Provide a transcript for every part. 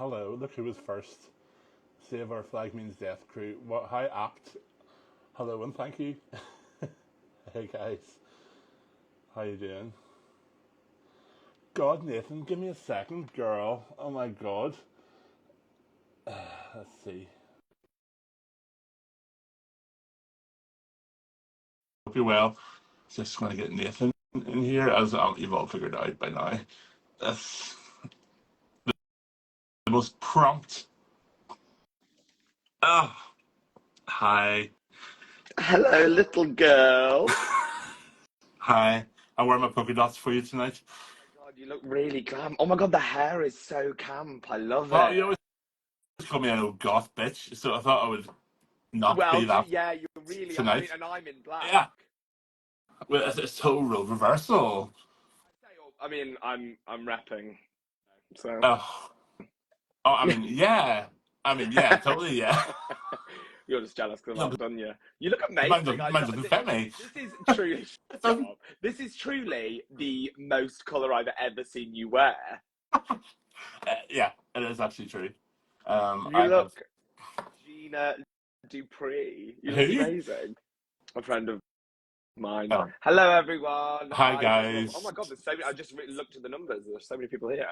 Hello, look who was first. Save our flag means death crew. What? How apt. Hello and thank you. Hey guys, how you doing? God, Nathan, give me a second, girl. Oh my God. Let's see. Hope you're well. Just going to get Nathan in here, as you've all figured out by now. That's the most prompt. Oh, hi. Hello, little girl. Hi. I wear my polka dots for you tonight. God, you look really glam. Oh my God, the hair is so camp. I love Well, it. you always call me an old goth bitch, so I thought I would not Well, be that yeah, you really are. I tonight. mean, and I'm in black. Yeah, well, it's total role reversal. I mean, I'm rapping, so. Oh, I mean, yeah. I mean, yeah, totally, yeah. You're just jealous because No, I've outdone you. You look mine amazing. doesn't, mine doesn't fit me. This is truly It shut doesn't. up. This is truly the most colour I've ever seen you wear. Yeah, it is actually true. You I have look Gina Dupree. You look who? amazing. A friend of mine. Oh, Hello, everyone. hi Hi, everyone. Oh guys. my God, there's so many. I just looked at the numbers. There's so many people here.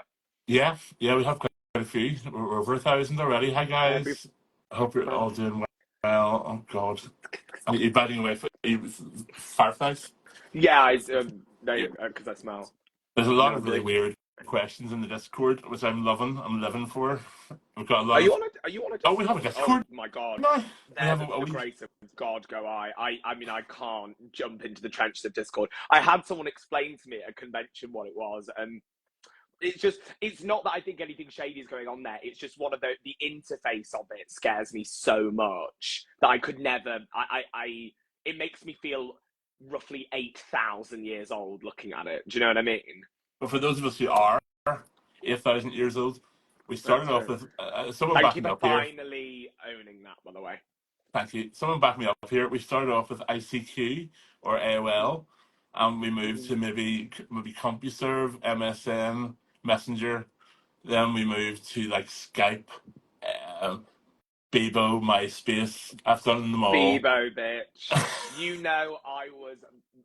Yeah, yeah, we have quite a few. We're over 1,000 already. Hi Every guys. I hope you're all doing well. Oh God, are you batting away for fireflies? yeah, Yeah. because I smell. There's a You lot know, of really do. weird questions in the Discord, which I'm loving. I'm living for. We've got a Are lot you of. on a Are you on a Oh, we have a Discord? Oh Discord my God, now. We there have a the wee. grace of God go I mean, I can't jump into the trenches of Discord. I had someone explain to me at a convention what it was, and it's not that I think anything shady is going on there. It's just one of the interface of it scares me so much that I could never. It makes me feel roughly 8,000 years old looking at it. Do you know what I mean? But for those of us who are 8,000 years old, we That's started off true. with someone Thank back you me for up here. finally owning that, by the way. Thank you. Someone back me up here. We started off with ICQ or AOL, and we moved Mm-hmm. to maybe CompuServe, MSN, Messenger. Then we moved to like Skype, um, Bebo, MySpace. I've done them all. Bebo, bitch. You know I was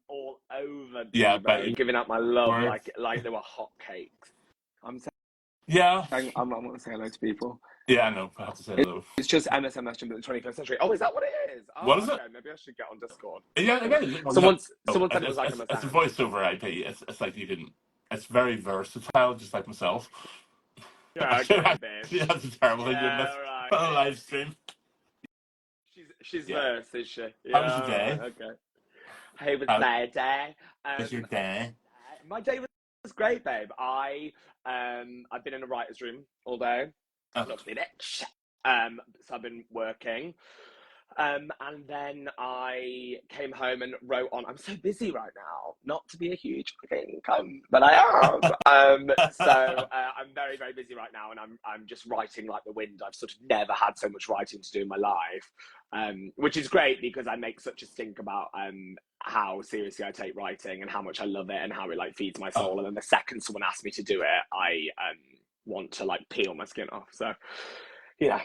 all over Yeah, but Bebo, giving out my love were. like they were hotcakes. I'm Yeah, saying I'm not going to say hello to people. yeah, I know. I have to say hello. It's just MSN Messenger in the 21st century. Oh, is that what it is? What Oh, is it? okay. Maybe I should get on Discord. Yeah, Anyway, it is. Well, no, someone said it was like it's a MSN. voice over IP. It's like you can. It's very versatile, just like myself. I Yeah, should okay, actually. bitch. That's a terrible thing doing Yeah, this all right. on a live stream. She's Yeah. verse, is she? How Yeah, was your all right, day? okay. Hey, was How my day? was your day? My day was great, babe. I've been in a writer's room all day. Oh, Not to be a bitch. So I've been working. And then I came home and wrote on. I'm so busy right now, not to be a huge fucking cunt, but I am. I'm very, very busy right now, and I'm just writing like the wind. I've sort of never had so much writing to do in my life, which is great because I make such a stink about how seriously I take writing and how much I love it and how it like feeds my oh, soul. And then the second someone asks me to do it, I want to like peel my skin off. So yeah,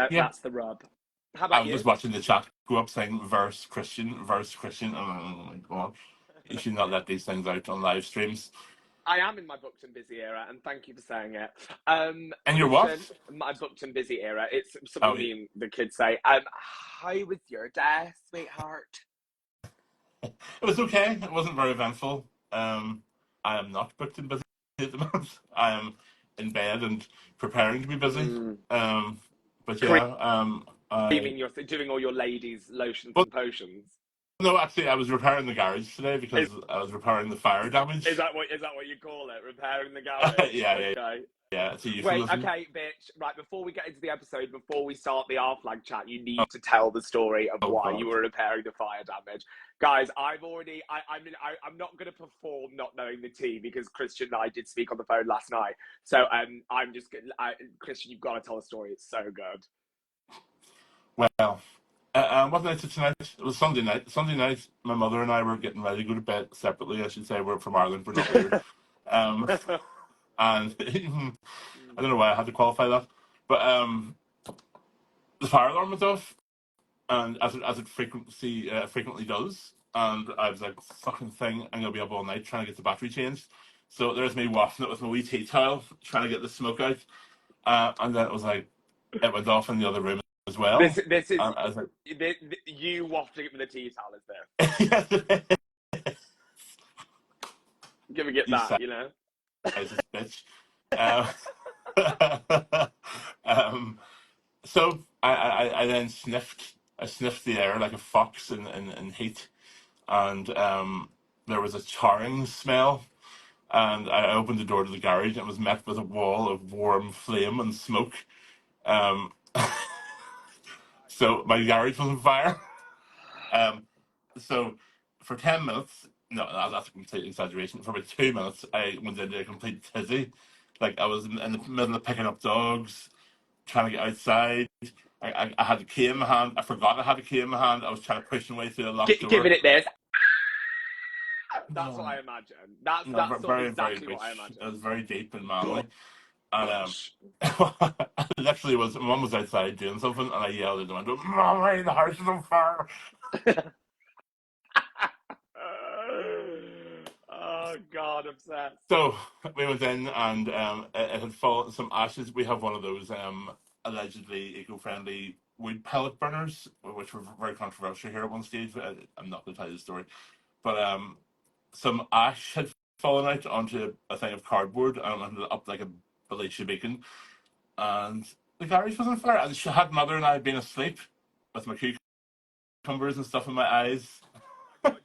yeah. that's the rub. How I about was just you? watching the chat go up saying verse Christian, verse Christian. Oh my God. You should not let these things out on live streams. I am in my booked and busy era, and thank you for saying it. And you're what? Kristian, my booked and busy era. It's Oh, something me and the kids say. How was your day, sweetheart? it was okay. It wasn't very eventful. I am not booked and busy at the moment. I am in bed and preparing to be busy. Mm. But yeah, I Creaming, you're doing all your ladies' lotions well, and potions. no, actually, I was repairing the garage today Is because I was repairing the fire damage. is that what you call it? Repairing the garage? Yeah, yeah, Okay. yeah. It's a Wait, euphemism. okay, bitch. Right, before we get into the episode, before we start the R flag chat, you Oh, need to tell the story of oh why you God. were repairing the fire damage. Guys, I'm not going to perform not knowing the tea because Kristian and I did speak on the phone last night. So I'm just, Kristian, you've got to tell the story. It's so good. Well, what night is it tonight? It was Sunday night. Sunday night, my mother and I were getting ready to go to bed separately. I should say we're from Ireland. We're not weird. Um, and I don't know why I had to qualify that. But the fire alarm went off, and as it frequently does, and I was like, fucking thing, I'm gonna be up all night trying to get the battery changed. So there's me washing it with my wee tea towel, trying to get the smoke out, and then it was like it went off in the other room as well. This is And I was like, you wafting it with a tea towel, is there? yes, Giving it you that, you know. sizes, bitch. Um, um, so I then I sniffed the air like a fox in heat, and there was a charring smell. And I opened the door to the garage and was met with a wall of warm flame and smoke. Um, so my garage was on fire. Um, so for 10 minutes, no, that's a complete exaggeration. For about 2 minutes, I went into a complete tizzy. Like I was in the middle of picking up dogs, trying to get outside. I had a key in my hand. I forgot I had a key in my hand. I was trying to push my way through the locked Giving door. it this. That's what No, I imagine. That's no, sort of very, very exactly what I rich. It imagine. was very deep and manly. And Gosh. it literally was. My mum was outside doing something, and I yelled at the window, "Mommy, the house is on fire!" Oh God, obsessed. So we went in, and it had fallen some ashes. We have one of those allegedly eco-friendly wood pellet burners, which were very controversial here at one stage. I'm not going to tell you the story, but some ash had fallen out onto a thing of cardboard and ended up like a Felicia beacon, and the garage was on fire. And she had mother and I been asleep with my cucumbers and stuff in my eyes. God,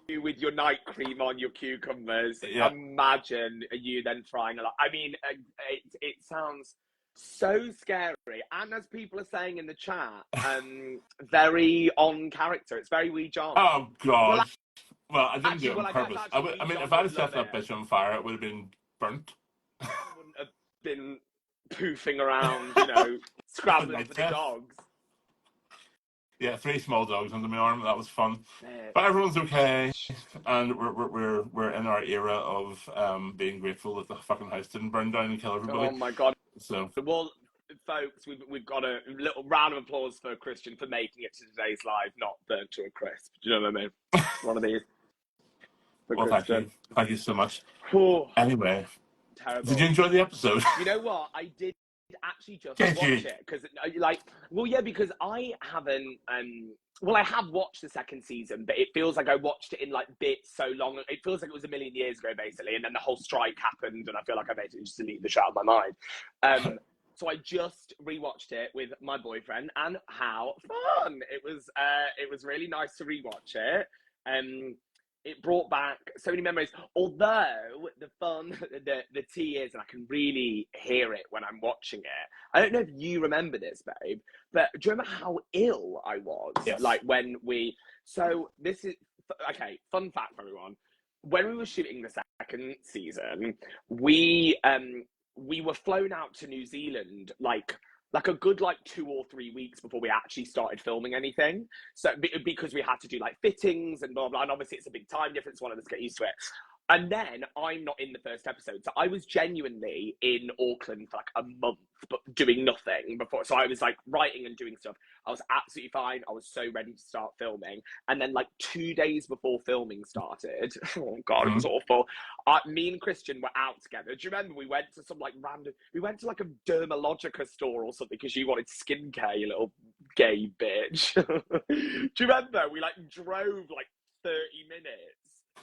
you with your night cream on your cucumbers. Yeah. Imagine you then trying a lot. I mean, it sounds so scary. And as people are saying in the chat, very on character. It's very Wee John. Oh Well, God. Well, I didn't do actually, it on I guess purpose. actually I Wee mean, John if I'd would have love set that it. bitch on fire, it would have been burnt. Wouldn't have been poofing around, you know, scrabbling for the Yeah. dogs. Yeah, 3 small dogs under my arm. That was fun. Bitch. But everyone's okay, and we're in our era of being grateful that the fucking house didn't burn down and kill everybody. Oh my God. So Well, folks, we've got a little round of applause for Kristian for making it to today's live, not burnt to a crisp. Do you know what I mean? One of these for well, Kristian. thank you so much. Oh, Anyway, did you terrible. enjoy the episode? You know what? I did actually just Did you? watch it because, like, well, yeah, because I haven't. Well, I have watched the second season, but it feels like I watched it in like bits so long. It feels like it was a million years ago, basically, and then the whole strike happened, and I feel like I basically just deleted the shit out of my mind. So I just rewatched it with my boyfriend, and how fun it was! It was really nice to rewatch it. It brought back so many memories. Although the fun, the tea is, and I can really hear it when I'm watching it. I don't know if you remember this, babe, but do you remember how ill I was? Yes. Like when we. So this is okay. Fun fact for everyone: when we were shooting the second season, we were flown out to New Zealand like a good like 2 or 3 weeks before we actually started filming anything. So because we had to do like fittings and blah blah, and obviously it's a big time difference. One of us get used to it. And then I'm not in the first episode, so I was genuinely in Auckland for like a month, but doing nothing before. So I was like writing and doing stuff. I was absolutely fine. I was so ready to start filming. And then like 2 days before filming started, oh God, it was awful. Me and Kristian were out together. Do you remember we went to some like random, we went to like a Dermalogica store or something because you wanted skincare, you little gay bitch. Do you remember? We like drove like 30 minutes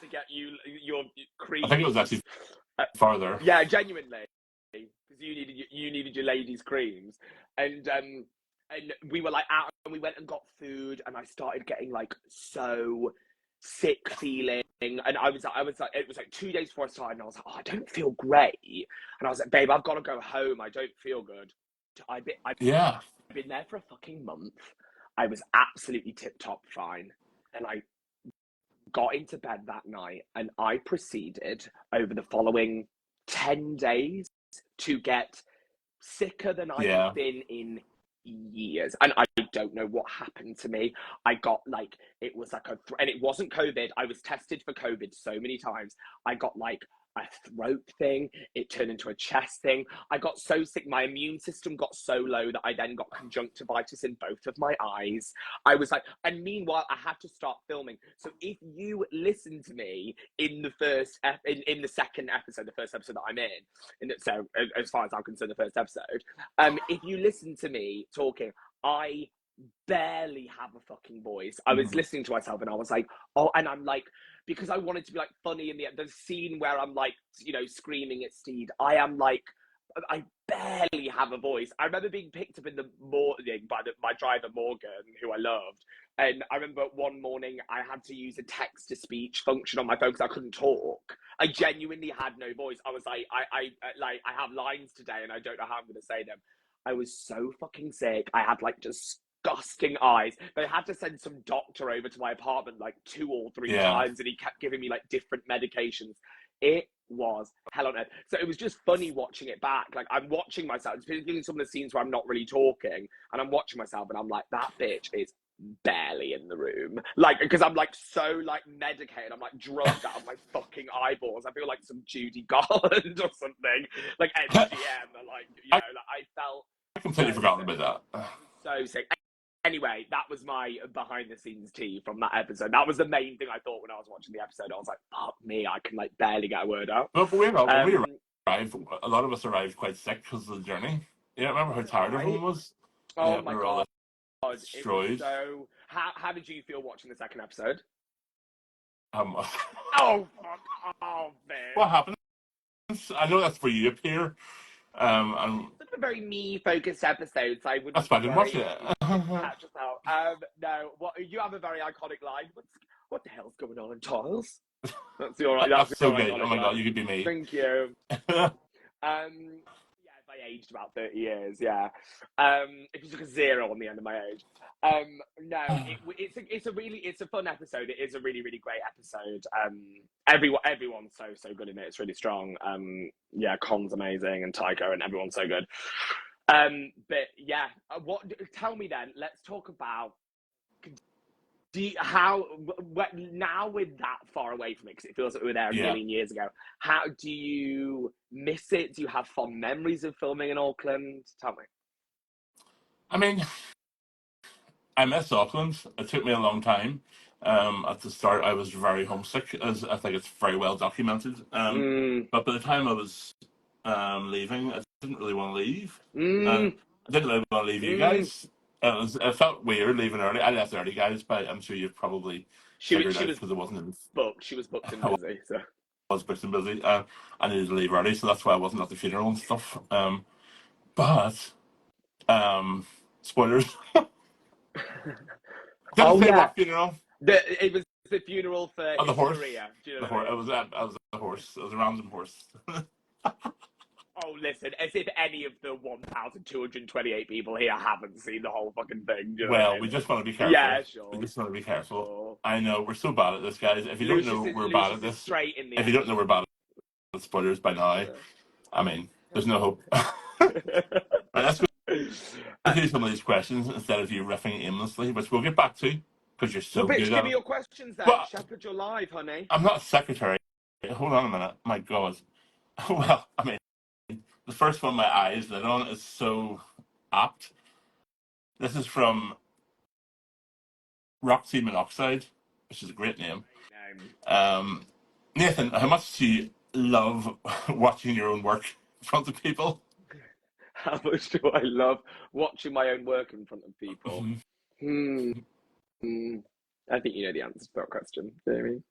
to get you your creams. I think it was actually farther. Yeah, genuinely, because you needed your ladies' creams, and we were like out, and we went and got food, and I started getting like so sick feeling, and I was like, it was like 2 days before I started, and I was like, oh, I don't feel great, and I was like, babe, I've got to go home. I don't feel good. I've been there for a fucking month. I was absolutely tip-top fine, and I got into bed that night, and I proceeded over the following 10 days to get sicker than I have been in years. And I don't know what happened to me. I got like, it was like and it wasn't COVID. I was tested for COVID so many times. I got like a throat thing. It turned into a chest thing. I got so sick. My immune system got so low that I then got conjunctivitis in both of my eyes. I was like, and meanwhile, I had to start filming. So if you listen to me in the in the second episode, the first episode that I'm in, so as far as I'm concerned, the first episode, if you listen to me talking, I barely have a fucking voice. I was listening to myself and I was like, oh, and I'm like, because I wanted to be like funny in the scene where I'm like, you know, screaming at Steed, I barely have a voice. I remember being picked up in the morning by my driver Morgan, who I loved, and I remember one morning I had to use a text-to-speech function on my phone because I couldn't talk. I genuinely had no voice. I was like, I have lines today and I don't know how I'm going to say them. I was so fucking sick. I had like disgusting eyes. They had to send some doctor over to my apartment like 2 or 3 times, and he kept giving me like different medications. It was hell on earth. So it was just funny watching it back. Like, I'm watching myself, particularly some of the scenes where I'm not really talking, and I'm watching myself and I'm like, that bitch is barely in the room. Like, because I'm like so like medicated, I'm like drugged out of my fucking eyeballs. I feel like some Judy Garland or something, like MGM, or like, you know, like I felt I completely forgotten about that. So sick. Anyway, that was my behind the scenes tea from that episode. That was the main thing I thought when I was watching the episode. I was like, fuck me, I can like barely get a word out. But we arrived, a lot of us arrived quite sick because of the journey. Yeah, remember how tired everyone was? Oh my god. Destroyed. So how did you feel watching the second episode? Oh fuck. Oh man. What happened? I know that's for you up here. And it's a very me-focused episode, so I wouldn't. That's why I didn't watch it. No, what you have a very iconic line. What the hell's going on in Tiles? That's your. That's so good. Oh my line. god, you could be me. Thank you. If I aged about 30 years, yeah. If you took a 0 on the end of my age. No, it's a fun episode. It is a really, really great episode. Everyone's so good in it. It's really strong. Yeah, Con's amazing and Tycho and everyone's so good. But yeah, tell me then, let's talk about now we're that far away from it, because it feels like we were there a million years ago. How do you miss it? Do you have fond memories of filming in Auckland? Tell me. I mean, I miss Auckland. It took me a long time. At the start, I was very homesick, as I think it's very well documented. But by the time I was leaving, I didn't really want to leave. I didn't really want to leave you guys. It felt weird leaving early. I left early, guys, but I'm sure you've probably figured out because it wasn't booked. She was booked and busy. So I was booked and busy. I needed to leave early, so that's why I wasn't at the funeral and stuff. But spoilers. What funeral? It was the funeral for the horse. Maria. Do you know I was a horse. It was a random horse. Oh, listen, as if any of the 1,228 people here haven't seen the whole fucking thing. Well, we just want to be careful. Yeah, sure. We just want to be careful. Sure. I know, we're so bad at this, guys. If you don't know we're bad at this, if you don't know we're bad at spoilers by now, I mean, there's no hope. Right, let's go through some of these questions instead of you riffing aimlessly, which we'll get back to, because you're so good at it. Give me your questions then. Shepherd your live, honey. I'm not a secretary. Hold on a minute. My God. Well, I mean, the first one my eyes lit on is so apt. This is from Roxy Monoxide, which is a great name. Nathan, how much do you love watching your own work in front of people? How much do I love watching my own work in front of people? I think you know the answer to that question, Jamie.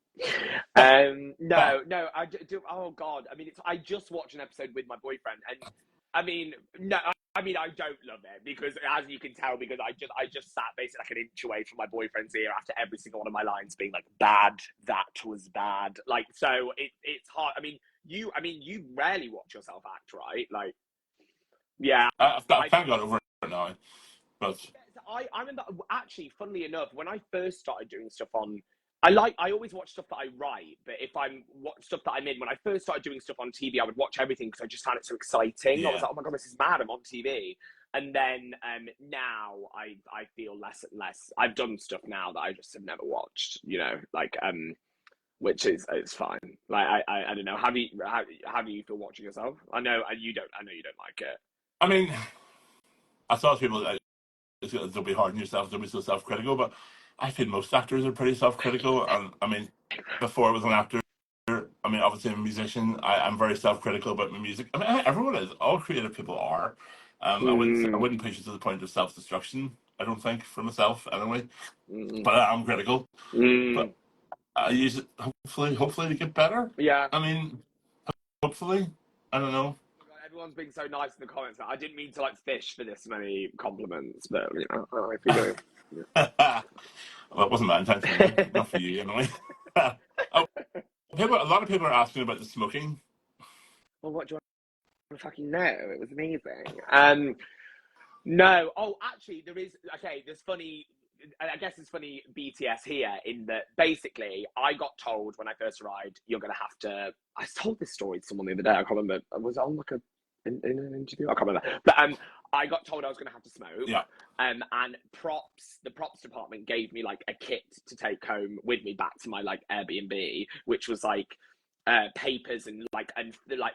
No, I do. Oh God, I mean, I just watched an episode with my boyfriend, and I mean, I don't love it because, as you can tell, because I just sat basically like an inch away from my boyfriend's ear after every single one of my lines being like bad. That was bad. Like, so it's hard. I mean, you rarely watch yourself act, right? Like, yeah, I've kind of got over it now, but I remember, actually, funnily enough, when I first started doing stuff on. I always watch stuff that I write, but if I'm stuff that I'm in, when I first started doing stuff on TV, I would watch everything because I just found it so exciting. I was like, oh my God, this is mad, I'm on TV. And then now I feel less and less. I've done stuff now that I just have never watched, you know, like which is it's fine. Like I don't know. How do you feel watching yourself? I know you don't. I know you don't like it. I mean, I saw people that don't be hard on yourself, don't be so self-critical, but I feel most actors are pretty self-critical. And I mean, before I was an actor, I mean, obviously I'm a musician. I'm very self-critical about my music. I mean, everyone is. All creative people are. I Mm, wouldn't push it to the point of self-destruction. I don't think for myself anyway. mm, But I am critical. But mm. I use it hopefully to get better. Yeah. I mean, hopefully. I don't know. Everyone's being so nice in the comments. I didn't mean to like fish for this many compliments, but you know, if you're going, Well, it wasn't my intention anyway. Not for you anyway. Oh, a lot of people are asking about the smoking. well, what do you want to fucking know? It was amazing. No. Oh, actually, there is. Okay, there's funny. I guess it's funny BTS here in that basically I got told when I first arrived you're gonna have to. I told this story to someone the other day. I can't remember. I was on like in an interview. I can't remember. But I got told I was gonna have to smoke. Yeah. And the props department gave me like a kit to take home with me back to my like Airbnb, which was like papers and like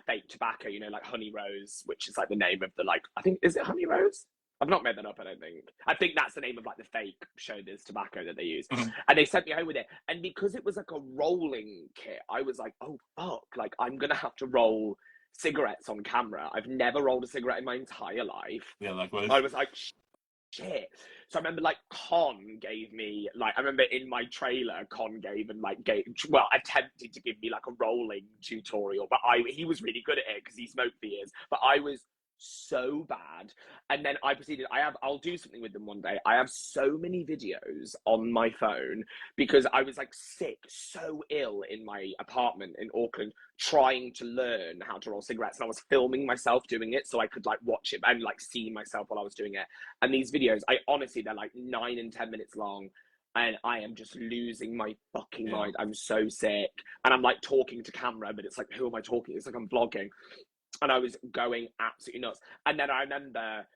fake tobacco, you know, like honey rose, which is like the name of the like I think is it honey rose? I've not made that up, I don't think. I think that's the name of like the fake showbiz tobacco that they use. Mhm. And they sent me home with it. And because it was like a rolling kit, I was like, oh fuck, like I'm gonna have to roll cigarettes on camera. I've never rolled a cigarette in my entire life. Yeah, likewise. I was like, shit. So I remember like Con gave me like I remember in my trailer Con attempted to give me like a rolling tutorial, but he was really good at it because he smoked for years. But I was so bad. And then I proceeded, I'll do something with them one day. I have so many videos on my phone because I was like sick, so ill in my apartment in Auckland, trying to learn how to roll cigarettes. And I was filming myself doing it so I could like watch it and like see myself while I was doing it. And these videos, they're like 9 and 10 minutes long. And I am just losing my fucking mind. I'm so sick. And I'm like talking to camera, but it's like, who am I talking? It's like I'm vlogging. And I was going absolutely nuts. And then I remember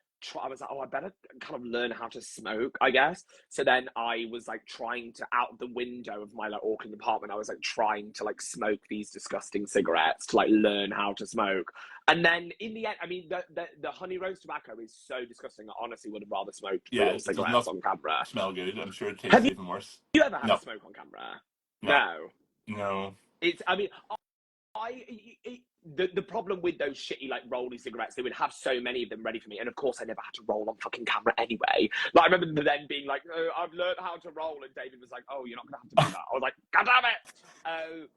I was like, oh, I better kind of learn how to smoke, I guess. So then I was like trying to, out the window of my like Auckland apartment, I was like trying to like smoke these disgusting cigarettes to like learn how to smoke. And then in the end, I mean, the honey rose tobacco is so disgusting. I honestly would have rather smoked real cigarettes on camera. Smell good. I'm sure it tastes Have even worse. you ever had No. to smoke on camera? No. No. It's, I mean, the problem with those shitty like rolly cigarettes, they would have so many of them ready for me, and of course I never had to roll on fucking camera anyway. Like I remember them being like, oh, I've learned how to roll, and David was like, oh, you're not gonna have to do that. I was like, god damn it.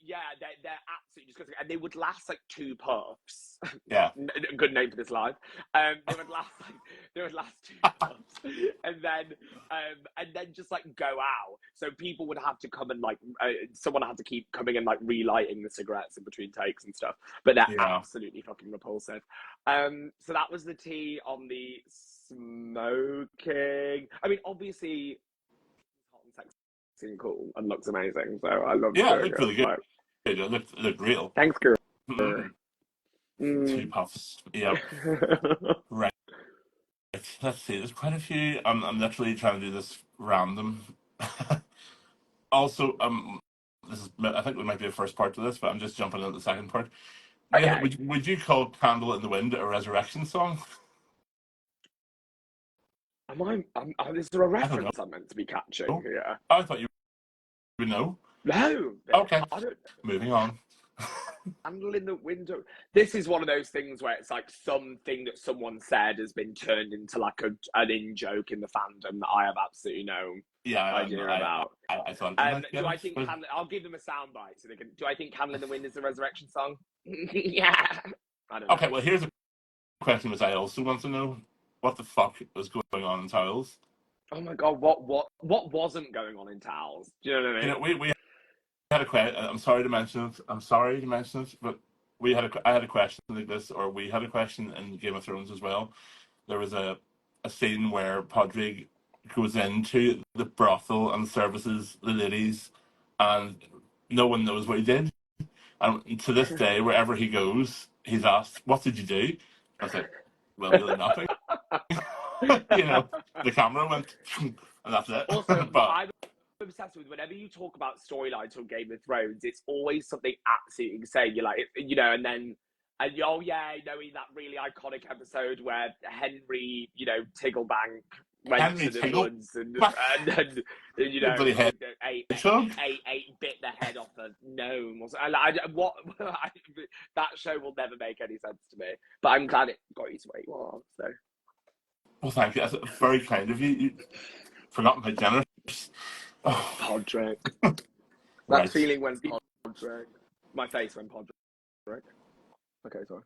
Yeah, they're absolutely disgusting, and they would last like 2 puffs. Yeah. Good name for this live. They would last 2 puffs, and then just like go out. So people would have to come and like someone had to keep coming and like relighting the cigarettes in between takes and stuff. But they're absolutely fucking repulsive. So that was the tea on the smoking. I mean, obviously, hot and sexy and cool and looks amazing. So I love Yeah, it doing looked really good. Like, It looked real. thanks, girl. 2 puffs. Yep. Right. Let's see. There's quite a few. I'm literally trying to do this random. Also, this is. I think there might be a first part to this, but I'm just jumping into the second part. Okay. Yeah, would you call "Candle in the Wind" a resurrection song? Is there a reference I'm meant to be catching here? I thought you would know. No. Okay. I don't. Moving on. Candle in the window. This is one of those things where it's like something that someone said has been turned into like an in-joke in the fandom that I have absolutely no idea about. I thought. Do I think I'll give them a soundbite so they can. Do I think "Candle in the Wind" is the resurrection song? Yeah. I don't know. Okay. Well, here's a question which I also want to know: what the fuck was going on in Towels? Oh my god! What wasn't going on in Towels? Do you know what I mean? You know, we had a question. I'm sorry to mention it. But I had a question like this, or we had a question in Game of Thrones as well. There was a scene where Podrick goes into the brothel and services the ladies, and no one knows what he did. And to this day, wherever he goes, he's asked, "What did you do?" I was like, "Well, really nothing." You know, the camera went, and that's it. Also, but obsessed with whenever you talk about storylines from Game of Thrones, it's always something absolutely insane. You're like, you know, and then, and oh yeah, you know, in that really iconic episode where Henry, you know, Tigglebank went Henry to the Tingle. woods and you know, Bloody head. ate Chug. bit the head off a gnome. What that show will never make any sense to me. But I'm glad it got you to where you are. So, Well, thank you. That's very kind of you. You forgotten how generous. Oh, Podrick. That right. feeling when Podrick. My face when Podrick. Okay, sorry.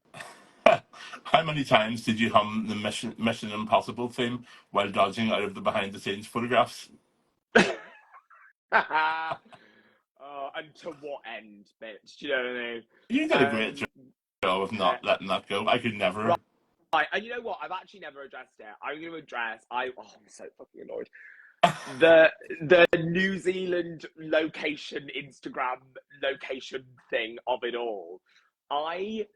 How many times did you hum the Mission Impossible theme while dodging out of the behind-the-scenes photographs? And to what end, bitch? Do you know what I mean? You did a great job of not letting that go. I could never. Right, and you know what? I've actually never addressed it. I'm going to address. I'm so fucking annoyed. The New Zealand location Instagram location thing of it all. I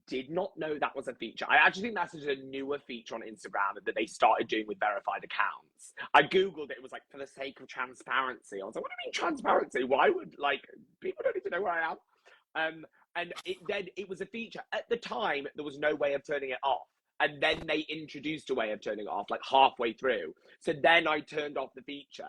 did not know that was a feature. I actually think that's just a newer feature on Instagram that they started doing with verified accounts. I googled it. It was like, for the sake of transparency. I was like, what do you mean transparency? Why would, like, people don't need to know where I am? And it was a feature. At the time, there was no way of turning it off. And then they introduced a way of turning it off, like halfway through. So then I turned off the feature.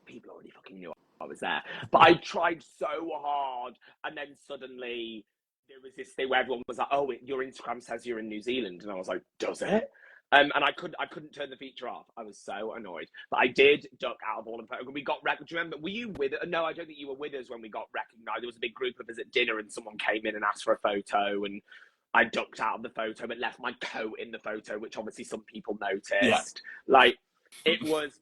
People already fucking knew I was there. But I tried so hard, and then suddenly there was this thing where everyone was like, "Oh, your Instagram says you're in New Zealand," and I was like, "Does it?" And I couldn't turn the feature off. I was so annoyed. But I did duck out of all of it. We got do you remember? Were you with? No, I don't think you were with us when we got recognised. There was a big group of us at dinner, and someone came in and asked for a photo, and I ducked out of the photo but left my coat in the photo, which obviously some people noticed. Yeah. Like, it was.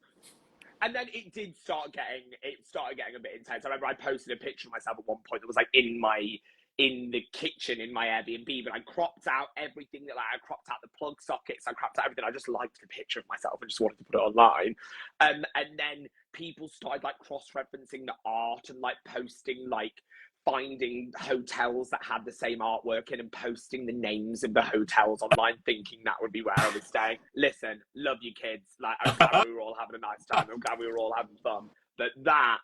And then it started getting a bit intense. I remember I posted a picture of myself at one point that was like in the kitchen in my Airbnb, but I cropped out everything I cropped out the plug sockets, I cropped out everything. I just liked the picture of myself and just wanted to put it online. And then people started like cross-referencing the art and like posting like finding hotels that had the same artwork in and posting the names of the hotels online, thinking that would be where I was staying. Listen, love you kids. Like, I'm glad we were all having a nice time. I'm glad we were all having fun. But that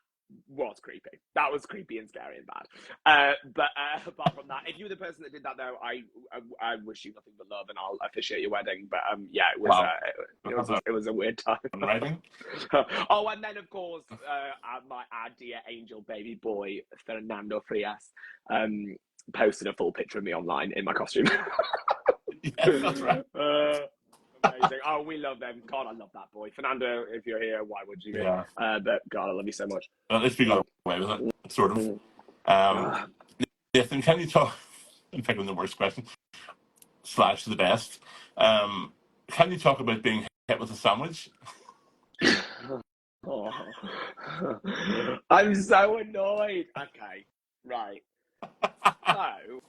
was creepy. That was creepy and scary and bad. But apart from that, if you were the person that did that, though, I wish you nothing but love, and I'll officiate your wedding. But yeah, it was Wow. it was a weird time. Writing. Oh, and then of course, our dear angel baby boy Fernando Frias posted a full picture of me online in my costume. Yes, that's right. Amazing. Oh, we love them. God, I love that boy. Fernando, if you're here, why would you? Yeah. But God, I love you so much. Well, at least we got away with it, sort of. Nathan, can you talk? I'm picking the worst question / the best. Can you talk about being hit with a sandwich? Oh. I'm so annoyed. Okay, right. So,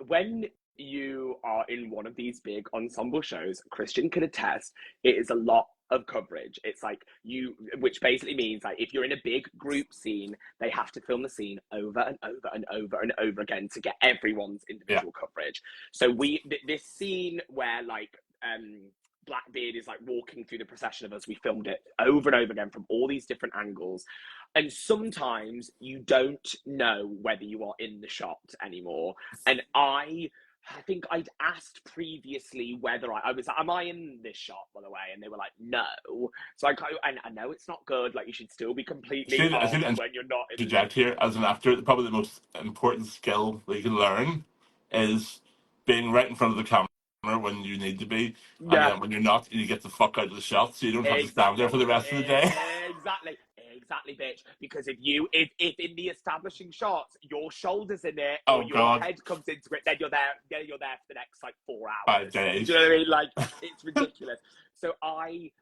when you are in one of these big ensemble shows, Kristian can attest, it is a lot of coverage. It's like which basically means like if you're in a big group scene, they have to film the scene over and over and over and over again to get everyone's individual coverage. So this scene where like Blackbeard is like walking through the procession of us, we filmed it over and over again from all these different angles. And sometimes you don't know whether you are in the shot anymore. And I think I'd asked previously whether I was like, am I in this shot, by the way? And they were like, no. So I know it's not good. Like, you should still be completely on when you're not in the shot. Here, as an actor, probably the most important skill that you can learn is being right in front of the camera when you need to be, and then when you're not, you get the fuck out of the shot, so you don't have to stand there for the rest of the day. Exactly, bitch. Because if in the establishing shots your shoulders in it Oh, or your God. head comes into it, then you're there for the next like 4 hours. 5 days. Do you know what I mean? Like, it's ridiculous. So I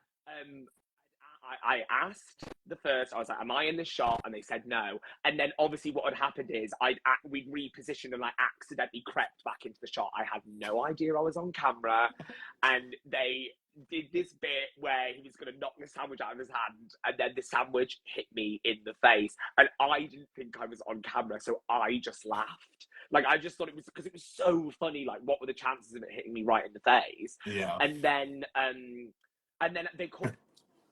asked the first, I was like, am I in the shot? And they said no. And then obviously what had happened is we'd repositioned and like accidentally crept back into the shot. I had no idea I was on camera. And they did this bit where he was going to knock the sandwich out of his hand, and then the sandwich hit me in the face. And I didn't think I was on camera, so I just laughed. Like, I just thought it was, because it was so funny, like, what were the chances of it hitting me right in the face? Yeah. And then they called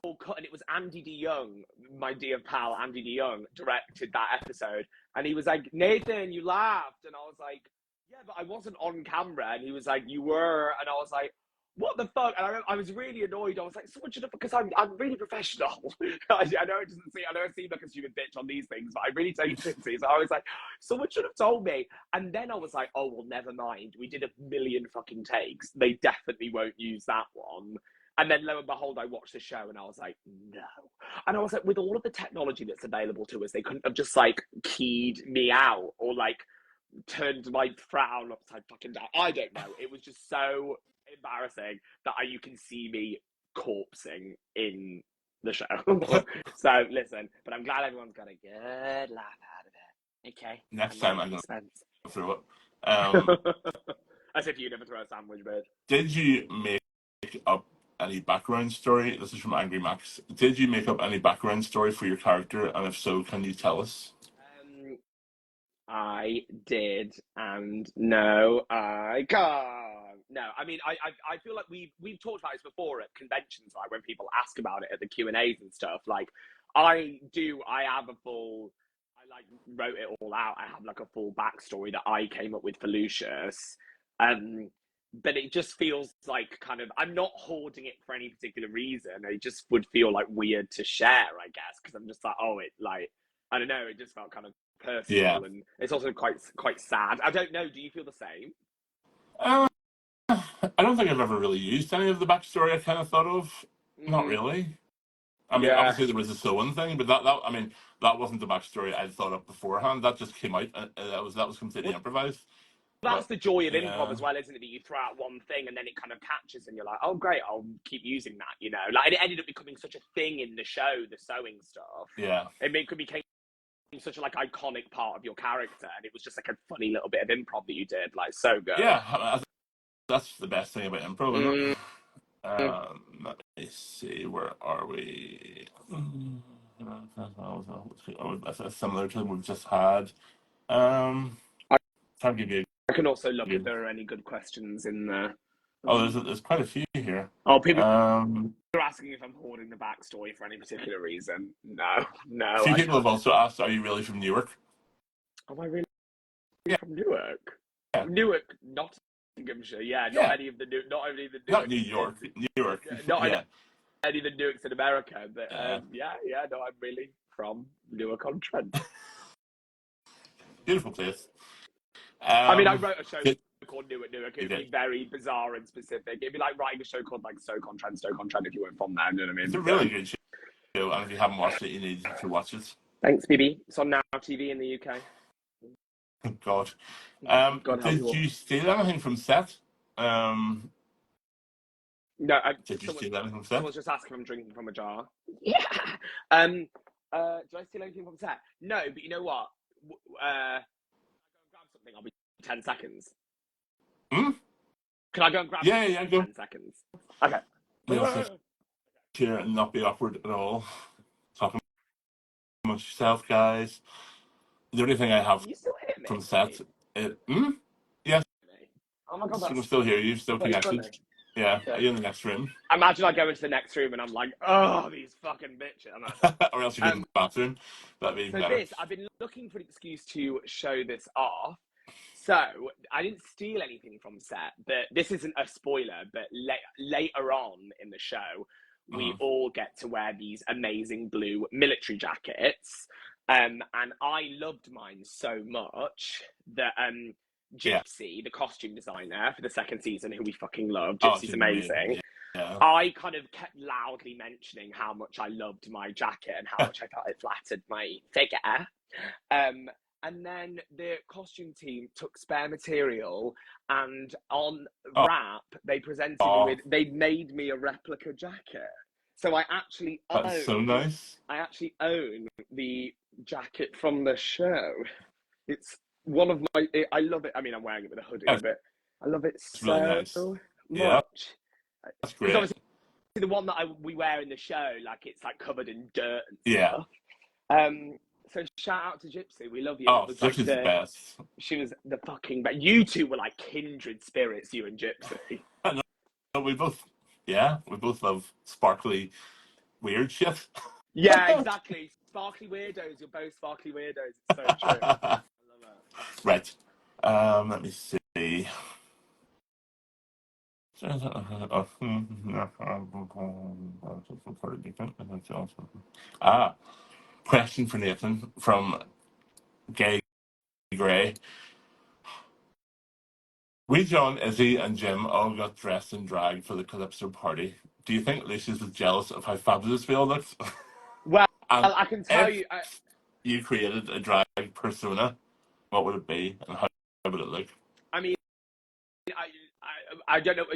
cut, and it was Andy DeYoung, my dear pal Andy DeYoung, directed that episode, and he was like, Nathan, you laughed, and I was like, yeah, but I wasn't on camera, and he was like, you were, and I was like, what the fuck? And I was really annoyed. I was like, someone should have, because I'm really professional. I know it doesn't seem, I know I seem like a stupid bitch on these things, but I really take it seriously. So I was like, someone should have told me. And then I was like, oh, well, never mind. We did a million fucking takes. They definitely won't use that one. And then lo and behold, I watched the show and I was like, no. And I was like, with all of the technology that's available to us, they couldn't have just like keyed me out or like turned my frown upside fucking down. I don't know. It was just so embarrassing that you can see me corpsing in the show. So listen, but I'm glad everyone's got a good laugh out of it. Okay. Next time I'm going to go through it. As if you never throw a sandwich, bitch. Did you make up any background story? This is from Angry Max. Did you make up any background story for your character, and if so, can you tell us? I did, and no, I can't. No, I mean, I feel like we've talked about this before at conventions, like when people ask about it at the Q&As and stuff. Like, I have a full, I like wrote it all out. I have like a full backstory that I came up with for Lucius. But it just feels like kind of, I'm not hoarding it for any particular reason. It just would feel like weird to share, I guess, because I'm just like, oh, it like, I don't know, it just felt kind of personal, and it's also quite sad. I don't know, do you feel the same? I don't think I've ever really used any of the backstory I kind of thought of. Not really. I mean, obviously there was a sewing thing, but that wasn't the backstory I'd thought of beforehand. That just came out. That was completely improvised. That's the joy of improv as well, isn't it? That you throw out one thing and then it kind of catches, and you're like, oh great, I'll keep using that. You know, like it ended up becoming such a thing in the show, the sewing stuff. Yeah, it became such a like iconic part of your character, and it was just like a funny little bit of improv that you did, like so good. Yeah, that's the best thing about improv, isn't it? Let me see, where are we? That's similar to what we've just had. Can't give you. I can also look if there are any good questions in there. Oh, there's quite a few here. Oh, people are asking if I'm hoarding the backstory for any particular reason. No. A few people have also asked, "Are you really from Newark?" Am I really from Newark? Yeah. Newark, Nottinghamshire. Yeah, not any of the not only the Newark, not New York, Newark. Not any of the Newarks in America, but no, I'm really from Newark-on-Trent. Beautiful place. I mean, I wrote a show called Newark. It'd be very bizarre and specific. It'd be like writing a show called like Stoke-on-Trent if you weren't from there. You know what I mean? It's a really good show, and if you haven't watched it, you need to watch it. Thanks, BB. It's on Now TV in the UK. God. Did you steal anything from set? No. Did you steal anything from set? Someone's just asking if I'm drinking from a jar. Yeah. Did I steal anything from set? No, but you know what? Can I go and grab something? I'll be 10 seconds. Can I go and grab something? Yeah, go. 10 seconds. Okay. Here and not be awkward at all. Talking about yourself, guys. The only thing I have from set, yes. Oh my God, I can still hear you. Still connected. Yeah, are you in the next room? Imagine I go into the next room and I'm like, oh, these fucking bitches. Or else you're in the bathroom. That'd be better. I've been looking for an excuse to show this off. So I didn't steal anything from set, but this isn't a spoiler. But later on in the show, we all get to wear these amazing blue military jackets. And I loved mine so much that Gypsy, the costume designer for the second season, who we fucking love, Gypsy's amazing. Yeah. I kind of kept loudly mentioning how much I loved my jacket and how much I thought it flattered my figure. And then the costume team took spare material, and on wrap, they presented me with, they made me a replica jacket. So I actually own. That's so nice. I actually own the jacket from the show. It's one of my. I love it. I mean, I'm wearing it with a hoodie, but I love it so really nice. Much. Yeah. That's great. It's obviously the one that we wear in the show, like it's like covered in dirt and stuff. So shout out to Gypsy. We love you. Oh, Gypsy's the best. She was the fucking best. You two were like kindred spirits, you and Gypsy. No, we both love sparkly weird shit. Yeah, exactly. Sparkly weirdos. You're both sparkly weirdos. It's so true. I love it. Right. Let me see. Ah, question for Nathan from Gay Gray. We, John, Izzy, and Jim all got dressed in drag for the Calypso party. Do you think Lucius was jealous of how fabulous we all looked? Well, And I can tell if you. you created a drag persona, what would it be and how would it look? I mean, I don't know.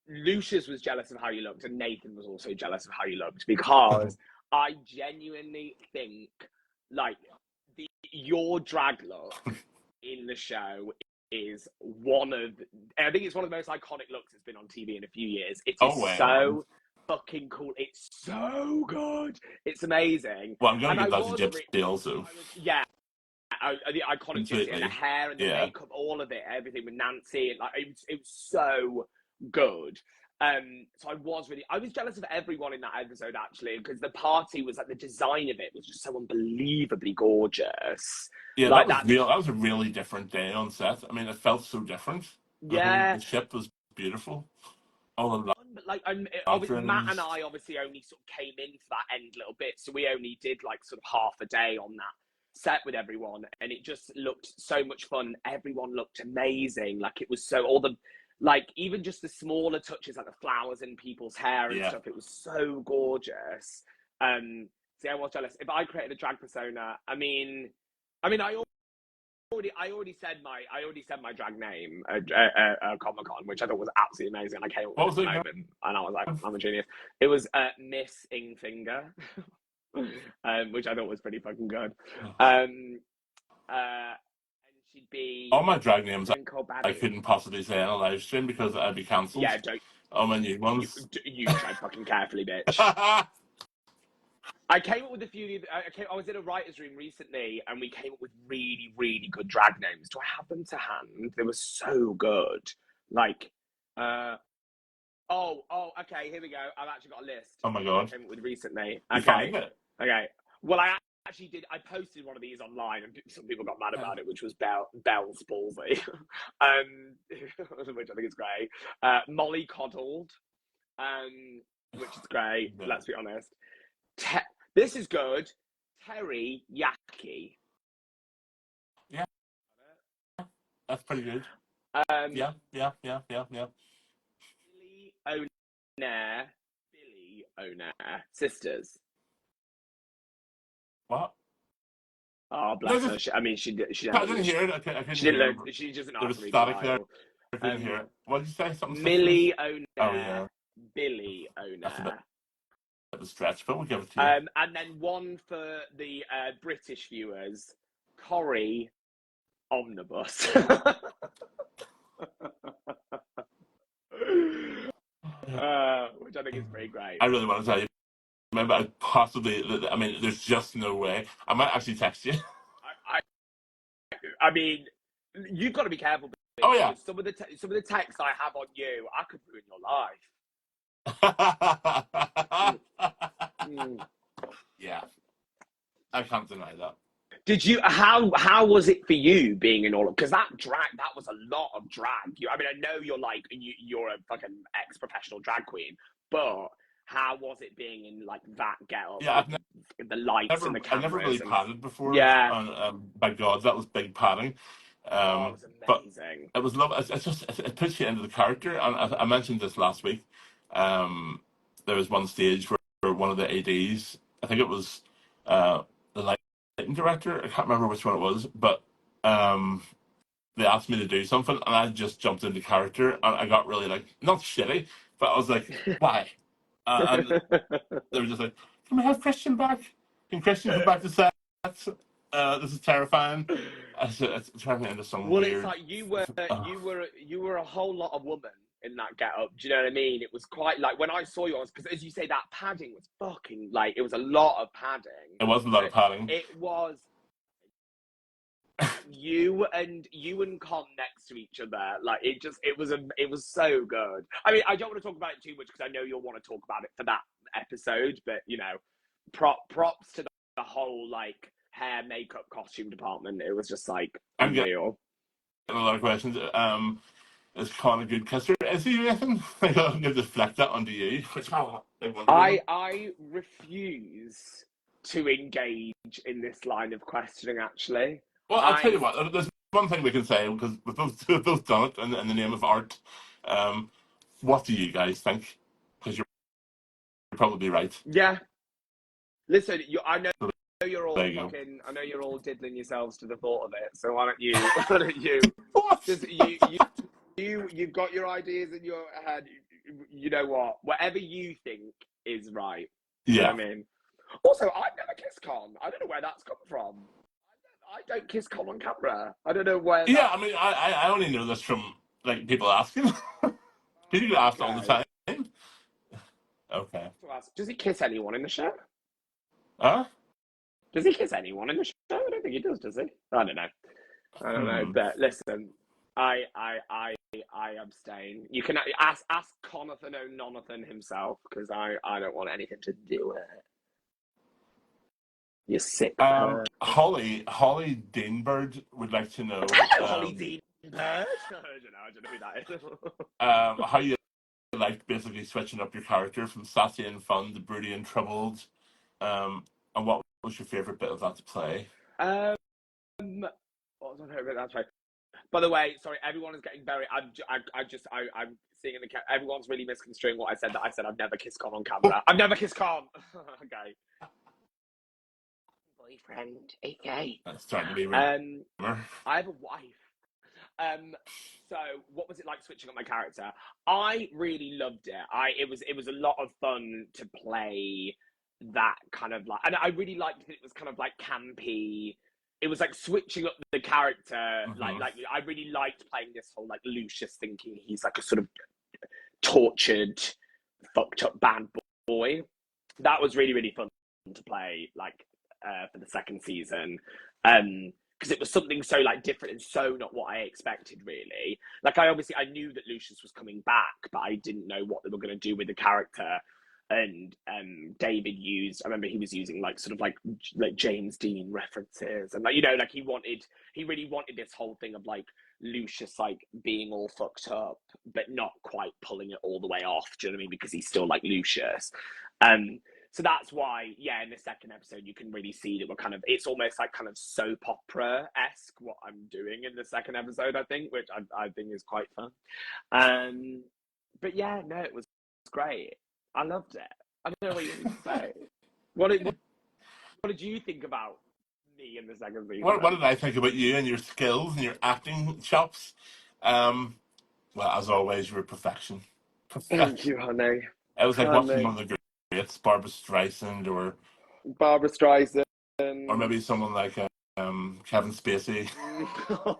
Lucius was jealous of how you looked, and Nathan was also jealous of how you looked because I genuinely think like your drag look in the show is I think it's one of the most iconic looks that's been on TV in a few years. It is Oh, way on. so fucking cool. It's so good. It's amazing. Well, I'm going And to I give that to was, Gypsy also. yeah, the iconic gypsy and the Completely. hair and the Yeah. makeup, all of it, everything with Nancy, and like it was so good. So I was jealous of everyone in that episode actually, because the party was like the design of it was just so unbelievably gorgeous. Yeah, that Like was that, real. That was a really different day on set. I mean, it felt so different. yeah. The ship was beautiful. All the But like, Matt and lanterns. I obviously only sort of came in for that end little bit, so we only did like sort of half a day on that set with everyone, and it just looked so much fun. Everyone looked amazing. Like it was so all the like even just the smaller touches, like the flowers in people's hair and Yeah. stuff. It was so gorgeous. So yeah, I was jealous. If I created a drag persona, I already said my drag name at Comic Con, which I thought was absolutely amazing. I came up with What it was in the it again? moment, and I was like, I'm a genius. It was Miss Ingfinger, which I thought was pretty fucking good. And she'd be All my drag names Twinkle I Baddie. couldn't possibly say on a live stream because I'd be cancelled. Yeah, don't All my new ones. you tread fucking carefully, bitch. I came up with a few. I was in a writer's room recently, and we came up with really, really good drag names. Do I have them to hand? They were so good. Like, okay, here we go. I've actually got a list Oh my that I god. came up with recently. You find it? Okay. Well, I actually did. I posted one of these online, and some people got mad about it, which was Bell's Ballsy, which I think is great. Molly Coddled, which is great. No. Let's be honest. This is good. Terry Yaki. Yeah, that's pretty good. Yeah. Yeah. Billy O'Nair. Sisters. What? Oh, bless her. She I didn't hear it. I couldn't she didn't hear learn. it. She doesn't know There how was to read static there. Braille. I couldn't hear it. What did you say? Something sisters? Millie O'Nair. Oh yeah. Billy That's a O'Nair. bit of a stretch, but we'll give it to you. And then one for the British viewers, Corrie Omnibus. Which I think is pretty great. I really want to tell you. Remember, I mean, there's just no way. I might actually text you. I mean, you've got to be careful. Oh yeah. Some of the texts I have on you, I could ruin your life. Yeah, I can't deny that. Did you? How was it for you being in all of? Because that was a lot of drag. I know you're a fucking ex-professional drag queen, but how was it being in like that getup? Yeah, the lights and the cameras. I never really padded before. Yeah. By God, that was big padding. It was amazing. But it was lovely. It puts you into the character. And I mentioned this last week. There was one stage where one of the ADs, I think it was the lighting director. I can't remember which one it was, but they asked me to do something, and I just jumped into character, and I got really not shitty, but I was like, why? And they were just like, can we have Kristian back? Can Kristian come back to set? This is terrifying. It's turning into some weird. It's like you were a whole lot of woman in that getup. Do you know what I mean? It was quite like when I saw you, because as you say, that padding was fucking it was a lot of padding. It was a lot of padding. It was. you and Con next to each other, like it was so good. I mean, I don't want to talk about it too much because I know you'll want to talk about it for that episode, but you know, props to the whole like hair, makeup, costume department. It was just like I'm getting unreal. a lot of questions. Is Con a good kisser? Is he, Nathan? I'm going to deflect that onto you. Which I refuse to engage in this line of questioning. Actually, Well, I'll tell you what. There's one thing we can say because we've both done it in the name of art. What do you guys think? Because you're probably right. yeah. Listen, I know you're all There you go. fucking. I know you're all diddling yourselves to the thought of it. So why don't you? Why don't you? What? Just you've got your ideas in your head. You know what? Whatever you think is right. Do you know Yeah. what I mean? Also, I've never kissed Con. I don't know where that's come from. I don't kiss Con on camera. I don't know where. Yeah, I mean, I only know this from like people asking. People get asked all the Okay. time. Okay. Does he kiss anyone in the show? Huh? Does he kiss anyone in the show? I don't think he does he? I don't know. I don't know. But listen, I abstain. You can ask Conathan O'Nonathan himself because I don't want anything to do with it. You sick bird. Holly Deanbird would like to know. Holly Deanbird. I don't know who that is. How you like basically switching up your character from sassy and fun to broody and troubled, and what was your favourite bit of that to play? What was my favourite? That's right. By the way, sorry, everyone is getting very. I'm seeing in the everyone's really misconstruing what I said. That I said I've never kissed Con on camera. I've never kissed Con. Okay. Boyfriend, okay. That's starting to be. I have a wife. So what was it like switching up my character? I really loved it. It was a lot of fun to play that kind of like, and I really liked it. It was kind of like campy. It was like switching up the character. Mm-hmm. Like I really liked playing this whole like Lucius thinking he's like a sort of tortured, fucked up bad boy. That was really, really fun to play like for the second season. Because it was something so like different and so not what I expected really. Like I knew that Lucius was coming back, but I didn't know what they were going to do with the character. And David I remember he was using like sort of like James Dean references and like, you know, like he really wanted this whole thing of like Lucius like being all fucked up but not quite pulling it all the way off, do you know what I mean, because he's still like Lucius. So that's why, yeah, in the second episode, you can really see that it's almost like kind of soap opera-esque what I'm doing in the second episode, I think, which I think is quite fun. But yeah, no, it was great. I loved it. I don't know what you need to say. What did you think about me in the second season? What did I think about you and your skills and your acting chops? Well, as always, you were perfection. Thank you, honey. It was like watching one of the greats, Barbara Streisand or maybe someone like Kevin Spacey.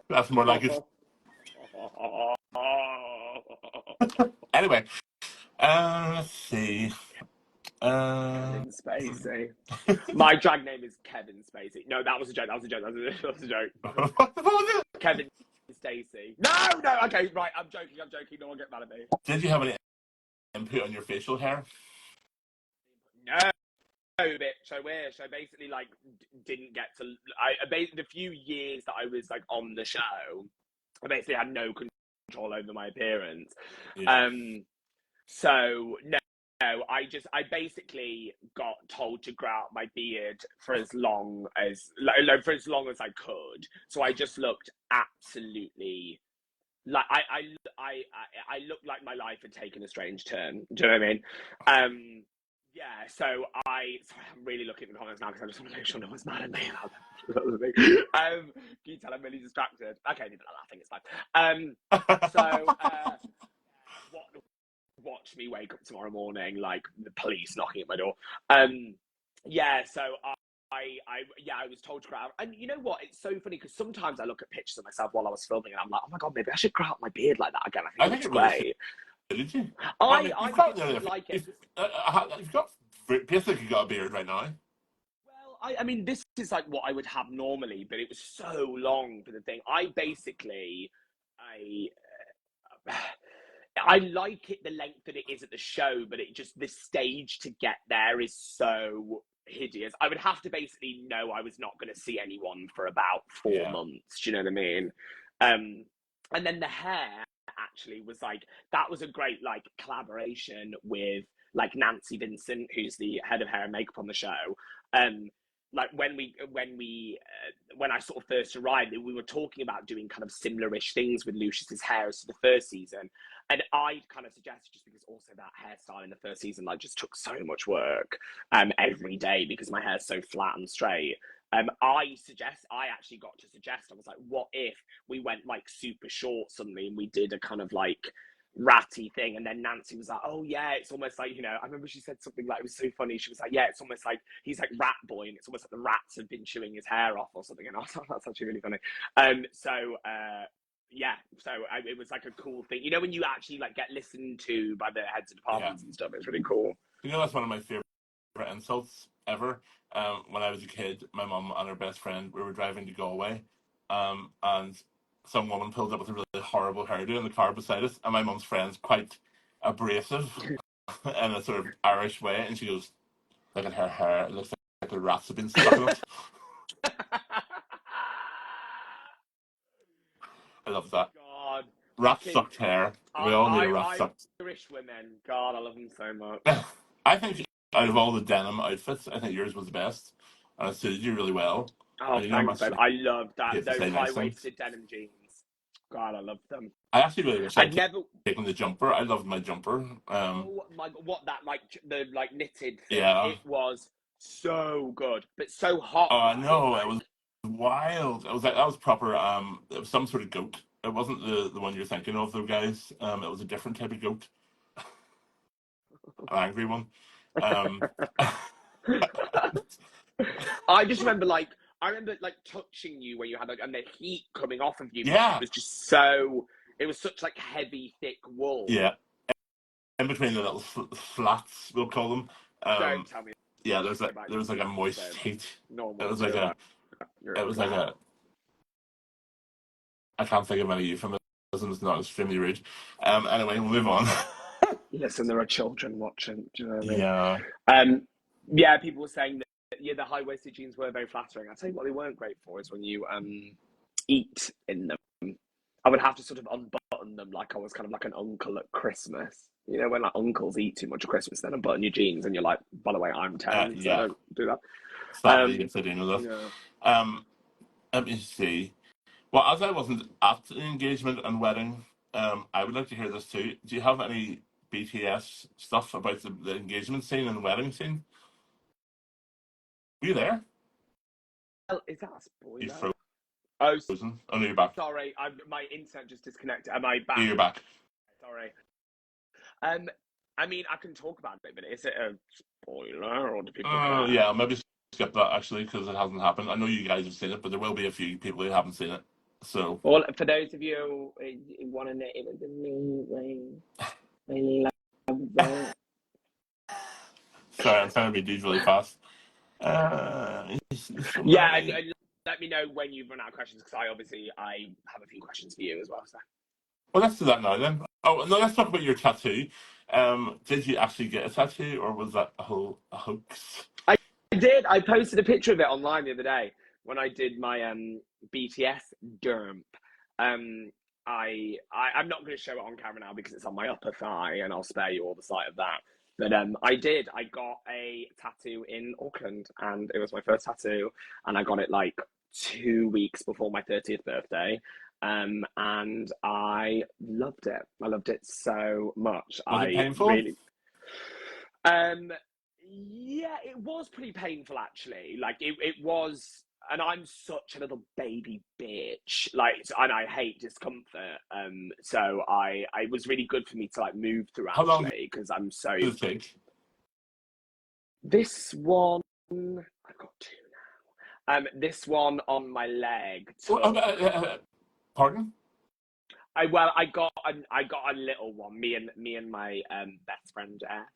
That's more like it. Anyway, let's see. Kevin Spacey. My drag name is Kevin Spacey. No, that was a joke. That was a joke. What was it? Kevin Stacey. No. Okay, right. I'm joking. No one get mad at me. Did you have any input on your facial hair? No, bitch. I wish. I basically like didn't get to. The few years that I was like on the show, I basically had no control over my appearance. Yeah. So no. I basically got told to grow out my beard for as long as I could. So I just looked absolutely like I looked like my life had taken a strange turn. Do you know what I mean? Yeah. So I'm really looking at the comments now because I just want to make sure no one's mad at me. Can you tell I'm really distracted? Okay, people are laughing. It's fine. Watch me wake up tomorrow morning like the police knocking at my door. Yeah, so I was told to grow out, and you know what, it's so funny because sometimes I look at pictures of myself while I was filming and I'm like, oh my god, maybe I should grow out my beard like that again. I think it's great. Did you? I like it. You've got basically got a beard right now. Well, I mean, this is like what I would have normally, but it was so long for the thing. I like it the length that it is at the show, but it just the stage to get there is so hideous. I would have to basically know I was not going to see anyone for about 4 months. Do you know what I mean? And then the hair actually was like that was a great like collaboration with like Nancy Vincent, who's the head of hair and makeup on the show. Like when I sort of first arrived, we were talking about doing kind of similar-ish things with Lucius's hair as to the first season, and I kind of suggested just because also that hairstyle in the first season like just took so much work every day because my hair's so flat and straight. I actually got to suggest, I was like, what if we went like super short suddenly and we did a kind of like ratty thing, and then Nancy was like, oh yeah, it's almost like, you know, I remember she said something like, it was so funny, she was like, yeah, it's almost like he's like Rat Boy and it's almost like the rats have been chewing his hair off or something, and I was like, that's actually really funny. It was like a cool thing, you know, when you actually like get listened to by the heads of departments and stuff. It's really cool. You know, that's one of my favorite insults ever. When I was a kid, my mum and her best friend, we were driving to Galway, and some woman pulled up with a really horrible hairdo in the car beside us, and my mum's friend's quite abrasive in a sort of Irish way, and she goes, look at her hair, it looks like the rats have been stuck in it. I love that. God. Rat sucked hair. We all need a rat sucked. Irish women. God, I love them so much. I think out of all the denim outfits, I think yours was the best. And it suited you really well. Oh, thanks, babe. I love that. Those high-waisted denim jeans. God, I love them. I actually really wish I'd never taken the jumper. I loved my jumper. Oh my God, what that the knitted thing. Yeah. It was so good, but so hot. Oh no, it was wild. It was like that was proper. It was some sort of goat. It wasn't the one you're thinking of, though, guys. It was a different type of goat, an angry one. I just remember like touching you when you had and the heat coming off of you. Yeah, it was just so. It was such like heavy, thick wool. Yeah, in between the little flats, we'll call them. Don't tell me. Yeah, there was like a moist heat. It was like a. I can't think of any euphemisms. It's not extremely rude. Anyway, we'll move on. Listen, there are children watching. Do you know what I mean? Yeah. Yeah, people were saying that the high-waisted jeans were very flattering. I'll tell you what they weren't great for is when you eat in them. I would have to sort of unbutton them like I was kind of like an uncle at Christmas. You know, when like uncles eat too much at Christmas, then unbutton your jeans and you're like, by the way, I'm 10, so don't do that. Sadly, yes, I do know that. Yeah. Let me see. Well, as I wasn't at the engagement and wedding, I would like to hear this too. Do you have any BTS stuff about the engagement scene and the wedding scene? Were you there? Is that a spoiler? You frozen. Oh, no, you're back. Sorry, my internet just disconnected. Am I back? Yeah, you're back. Sorry. I mean, I can talk about it, but is it a spoiler or do people? Yeah, maybe skip that actually because it hasn't happened. I know you guys have seen it, but there will be a few people who haven't seen it. So, well, for those of you who want to know, it was amazing. I love that. Sorry, I'm trying to read these really fast. Yeah, let me know when you've run out of questions because I have a few questions for you as well. So. Well, let's do that now then. Oh no, let's talk about your tattoo. Did you actually get a tattoo, or was that a hoax? I did. I posted a picture of it online the other day when I did my BTS derm. I'm not going to show it on camera now because it's on my upper thigh, and I'll spare you all the sight of that. But I did. I got a tattoo in Auckland, and it was my first tattoo, and I got it like 2 weeks before my 30th birthday. And I loved it. I loved it so much. Was it painful? Really, yeah, it was pretty painful actually. Like it was, and I'm such a little baby bitch. Like, and I hate discomfort. So it was really good for me to like move through actually because I'm so. This one, I've got two now. This one on my leg. Pardon? I got a little one. Me and my best friend Jess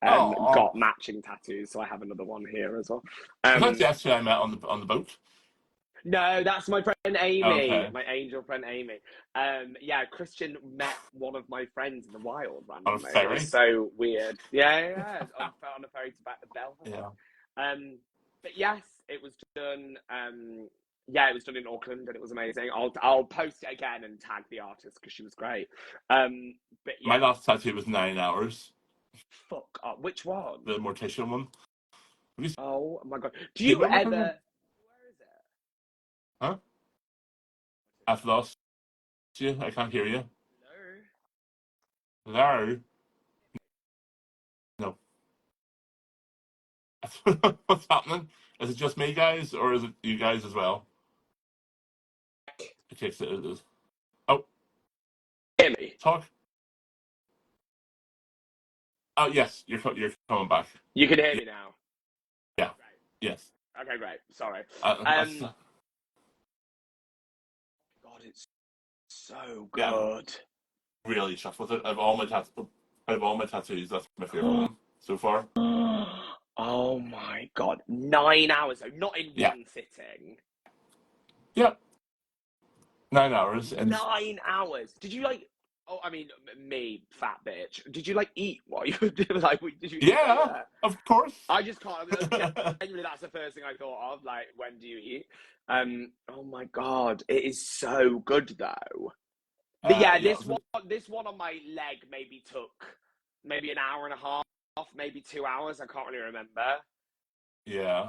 Oh, got matching tattoos, so I have another one here as well. was that Um, Jess who I met on the boat? no, that's my friend Amy, Okay, my angel friend Amy. Yeah, Kristian met one of my friends in the wild on a randomly. It was ferry. so weird. Yeah, on a ferry to Belfast. Yeah, But yes, it was done. Yeah, it was done in Auckland, and it was amazing. I'll post it again and tag the artist because she was great. But my yeah, last tattoo was 9 hours. fuck up. Which one? The mortician one. Have you Oh my god. Do seen you the ever? mortician? Where is it? Huh? I've lost you. I can't hear you. Hello. Hello. No. What's happening? Is it just me, guys, or is it you guys as well? It takes it. It is. Oh, Hear me. talk. Oh, yes, you're coming back. You can hear Yeah, me now. yeah, Great. yes. Okay, great. Sorry. That's, God, it's so yeah, I'm good. really chuffed with it. Out of all my tattoos, that's my favorite one so far. Oh my god, 9 hours though, not in Yeah, one sitting. yeah. 9 hours, and 9 hours. Did you like? Oh, I mean, me, fat bitch. Did you like eat while you were like? Did you eat while you were yeah, there? of course. I just can't. Genuinely, that's the first thing I thought of. Like, when do you eat? Oh my god, it is so good though. But yeah, Yeah, this one on my leg maybe took maybe an hour and a half, maybe 2 hours. I can't really remember. yeah.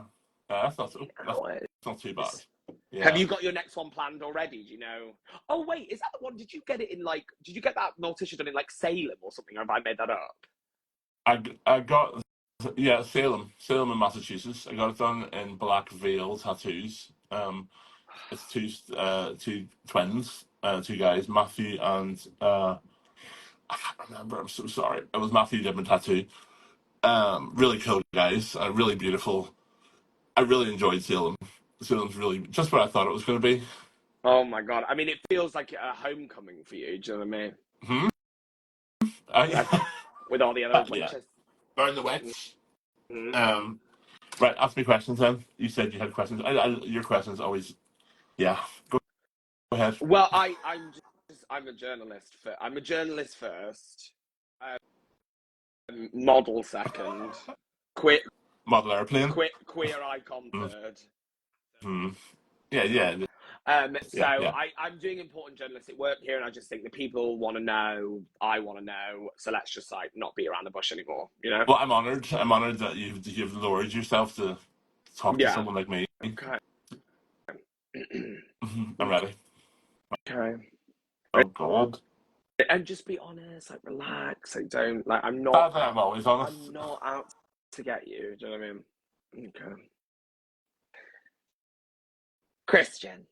That's Hours. not too bad. Have Yeah, you got your next one planned already? Do you know? Oh wait, is that the one? Did you get it in like? Did you get that mortician done in like Salem or something? Or have I made that up? I got yeah Salem in Massachusetts. I got it done in Black Veil Tattoos. It's two twins, two guys, Matthew and I can't remember. I'm so sorry. It was Matthew did my tattoo. Really cool guys. Really beautiful. I really enjoyed Salem. Salem's really just what I thought it was going to be. Oh my god! I mean, it feels like a homecoming for you. Do you know what I mean? Hmm. Like Yeah. with all the other Yeah. witches. Burn the witch. Mm-hmm. Um. Right. Ask me questions then. You said you had questions. Your questions always. Yeah. Go ahead. Well, I'm a journalist. I'm a journalist first. Model second. Queer Model airplane. queer icon third. Hmm. Yeah. Yeah. So Yeah. Yeah. I'm doing important journalistic work here, and I just think the people want to know, I want to know, so let's just like not be around the bush anymore, you know? Well, I'm honored. I'm honored that you've lowered yourself to talk to Yeah. someone like me. Okay. I'm ready. Okay. Oh God. And just be honest, like relax, like don't like Sadly, I'm always I'm honest. not out to get you. Do you know what I mean? Okay. Kristian.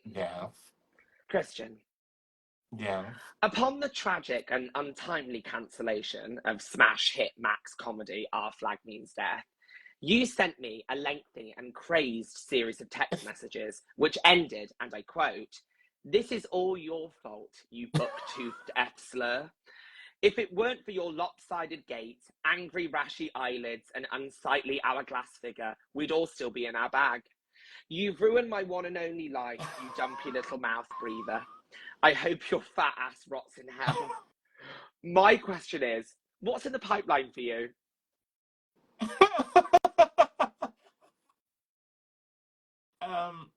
Yeah. Kristian. Yeah. Upon the tragic and untimely cancellation of smash hit Max comedy Our Flag Means Death, you sent me a lengthy and crazed series of text messages, which ended, and I quote, "This is all your fault, you buck-toothed F-slur. If it weren't for your lopsided gait, angry rashy eyelids, and unsightly hourglass figure, we'd all still be in our bag. You've ruined my one and only life, you dumpy little mouth breather. I hope your fat ass rots in hell. My question is, what's in the pipeline for you?" um.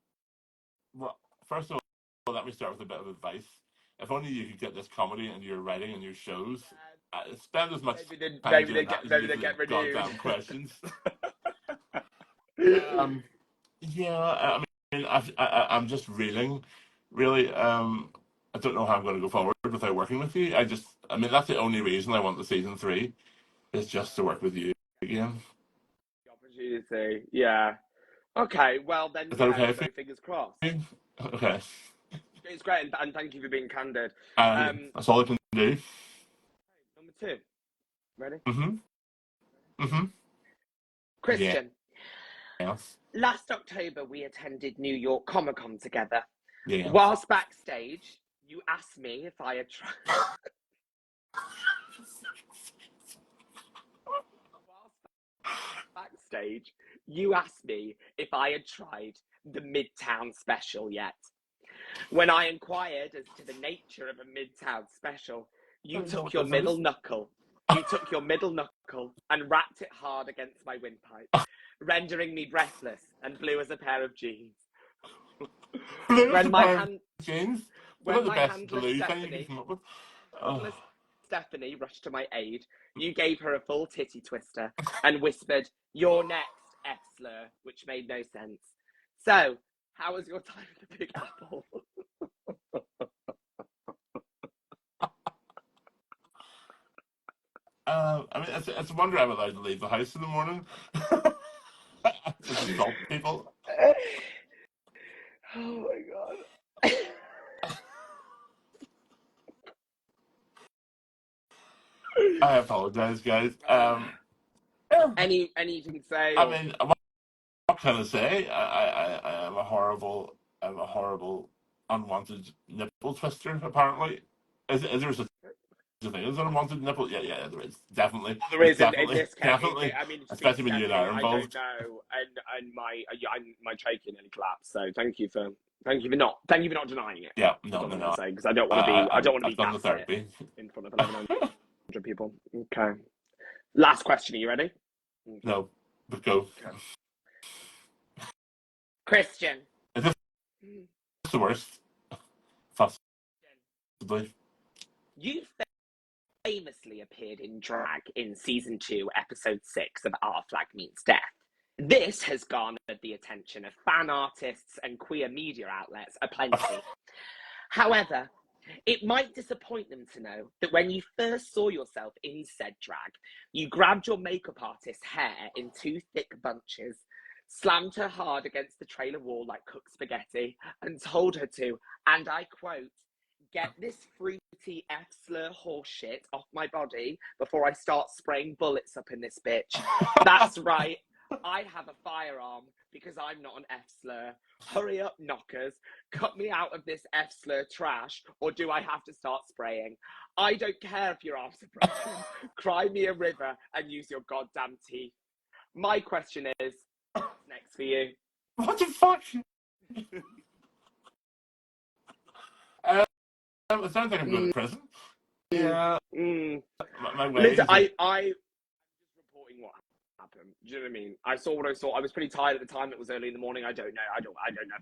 Well, first of all, let me start with a bit of advice. If only you could get this comedy and your writing and your shows. Spend as much time doing that as you Maybe do they for the get renewed. goddamn questions. Um. Yeah. I'm just reeling. Really. I don't know how I'm going to go forward without working with you. I mean, that's the only reason I want the season three is just to work with you again. The opportunity, yeah. Okay, well then, Is that yeah. okay So for fingers crossed. you? Okay. It's great, and thank you for being candid. That's all I can do. Number two, ready? Mm-hmm. Mm-hmm. Yeah. Kristian, last October we attended New York Comic Con together. Yeah. Whilst backstage, You asked me if I had tried. Backstage, you asked me if I had tried the Midtown special yet. When I inquired as to the nature of a Midtown special, you took your middle knuckle. You took your middle knuckle and rapped it hard against my windpipe, rendering me breathless and blue as a pair of jeans. When my hand, jeans. When my handler Stephanie rushed to my aid, you gave her a full titty twister and whispered, "You're next, F slur," which made no sense. So, how was your time at the Big Apple? I mean, it's a wonder I'm allowed to leave the house in the morning. Just insult people. Oh my god. I apologize, guys. Anything to say? I mean, what can I say? I am a horrible, unwanted nipple twister. Apparently, is there such a thing as an unwanted nipple? Yeah, there is definitely. Well, there is definitely, in this case. definitely. I mean, especially when you and I are involved. I don't know, and my trachea nearly collapsed. So thank you for not denying it. Yeah, no. Because I don't want to be. I don't want to be done the therapy in front of 1,100 people. Okay. Last question. Are you ready? Okay. No, but go. Okay. Kristian. Is this the worst? Possibly. You famously appeared in drag in season 2, episode 6 of Our Flag Means Death. This has garnered the attention of fan artists and queer media outlets aplenty. However, it might disappoint them to know that when you first saw yourself in said drag, you grabbed your makeup artist's hair in 2 thick bunches, slammed her hard against the trailer wall like cooked spaghetti, and told her to, and I quote, "Get this fruity F-slur horseshit off my body before I start spraying bullets up in this bitch." That's right, I have a firearm because I'm not an F-slur. Hurry up, knockers. Cut me out of this F-slur trash, or do I have to start spraying? I don't care if you're after suppression. Cry me a river and use your goddamn teeth. My question is, what's next for you? What the fuck? It sounds like I'm going to prison. Yeah. My ways. Listen, I'm just reporting what happened. Do you know what I mean? I saw what I saw. I was pretty tired at the time. It was early in the morning. I don't know if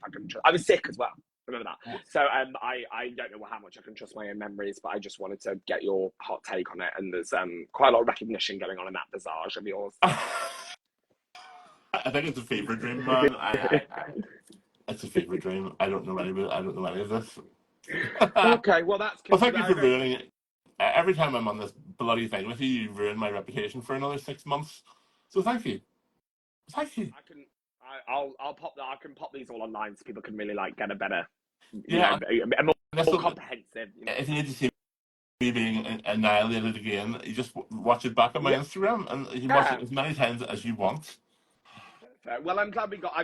I can trust. I was sick as well. Remember that. So I don't know how much I can trust my own memories, but I just wanted to get your hot take on it. And there's quite a lot of recognition going on in that visage of yours. I think it's a fever dream, man. It's a fever dream. I don't know any of this. Okay, well that's. Well, thank you for ruining it. Every time I'm on this bloody thing with you, you ruin my reputation for another 6 months. So thank you. Thank you. I'll pop that. I can pop these all online so people can really get a better, yeah, a more comprehensive. If you need to see me being annihilated again, you just watch it back on my Instagram, and you can watch it as many times as you want. Fair. Well, I'm glad we got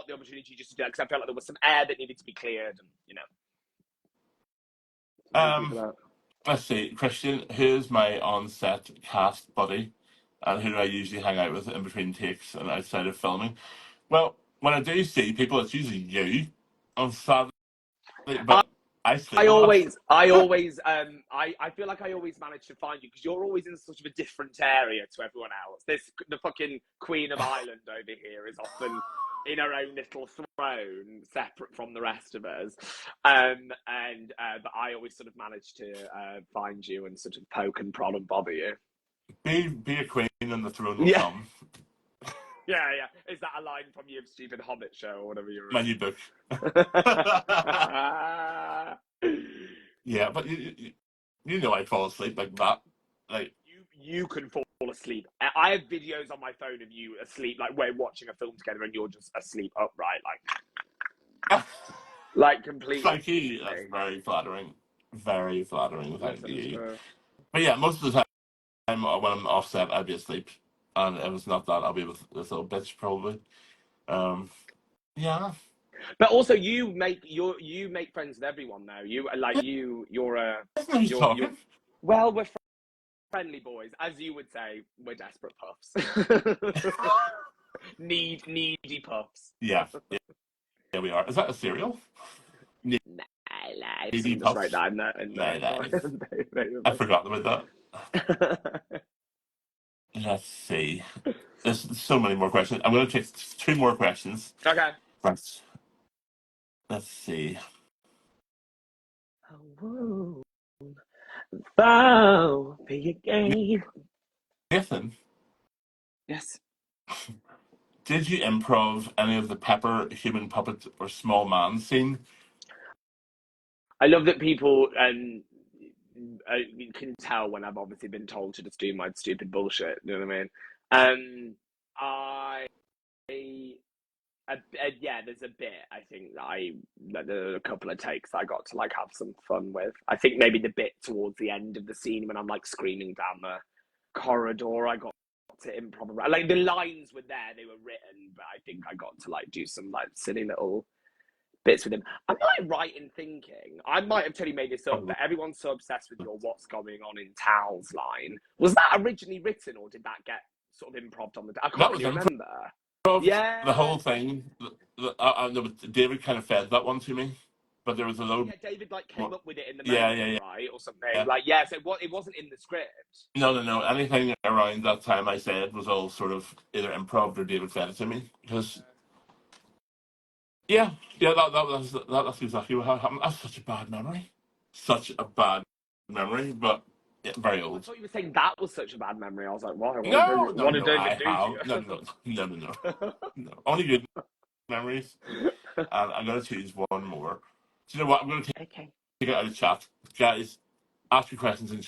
the opportunity just to do it, because I felt like there was some air that needed to be cleared, and Let's see, Kristian, who's my on-set cast buddy, and who do I usually hang out with in between takes and outside of filming? Well, when I do see people, it's usually you on Saturday, but I always I feel like I always manage to find you, because you're always in sort of a different area to everyone else. The fucking Queen of Ireland over here is often in her own little throne, separate from the rest of us. But I always sort of manage to find you and sort of poke and prod and bother you. Be a queen and the throne will come. Yeah. Is that a line from your stupid Hobbit show or whatever you're? My new book. Yeah, but you know I'd fall asleep like that. Like you can fall asleep. I have videos on my phone of you asleep, like we're watching a film together and you're just asleep upright, like completely. Thank you. That's very flattering. Very flattering. Thank you. But yeah, most of the time when I'm offset, I'd be asleep, and if it's not that, I'll be with this little bitch probably. Yeah. But also, you make friends with everyone though. Who's You're talking? well, we're friendly boys, as you would say. We're desperate puffs. Needy puffs. Yeah, yeah, yeah, we are. Is that a cereal? Nah, nah, Needy someone just wrote puffs. that in No, that is. the I forgot about that. Let's see. There's so many more questions. I'm going to take two more questions. Okay. Right. Let's see. Oh, bow for your game. Nathan, Yes. did you improv any of the Pepper human puppet or small man scene? I love that people you can tell when I've obviously been told to just do my stupid bullshit. You know what I mean? I yeah, there's a bit I think that there are a couple of takes I got to like have some fun with. I think maybe the bit towards the end of the scene when I'm like screaming down the corridor, I got to improv around. Like the lines were there, they were written, but I think I got to like do some like silly little bits with him. Am I right in thinking? I might have totally made this up, Oh, but everyone's so obsessed with your "What's going on in Towns" line. Was that originally written, or did that get sort of improv on the? I that can't was really improv. remember. The Yeah, whole thing. David kind of fed that one to me, but there was a load yeah. David like came more. up with it in the Yeah, moment, yeah, yeah, right, or something. yeah. Like, yeah. So what? It wasn't in the script. No, no, no. Anything around that time I said was all sort of either improv or David fed it to me. Because yeah, yeah, that's exactly what happened. That's such a bad memory. Such a bad memory, but yeah, very Oh, I old. thought you were saying that was such a bad memory. I was like, why? No, no, What did no. David I do to have no, no, no, no, no. you? No. Only good memories. And I'm gonna choose one more. Do you know what? I'm gonna Okay. take it out of chat, guys. Ask your questions in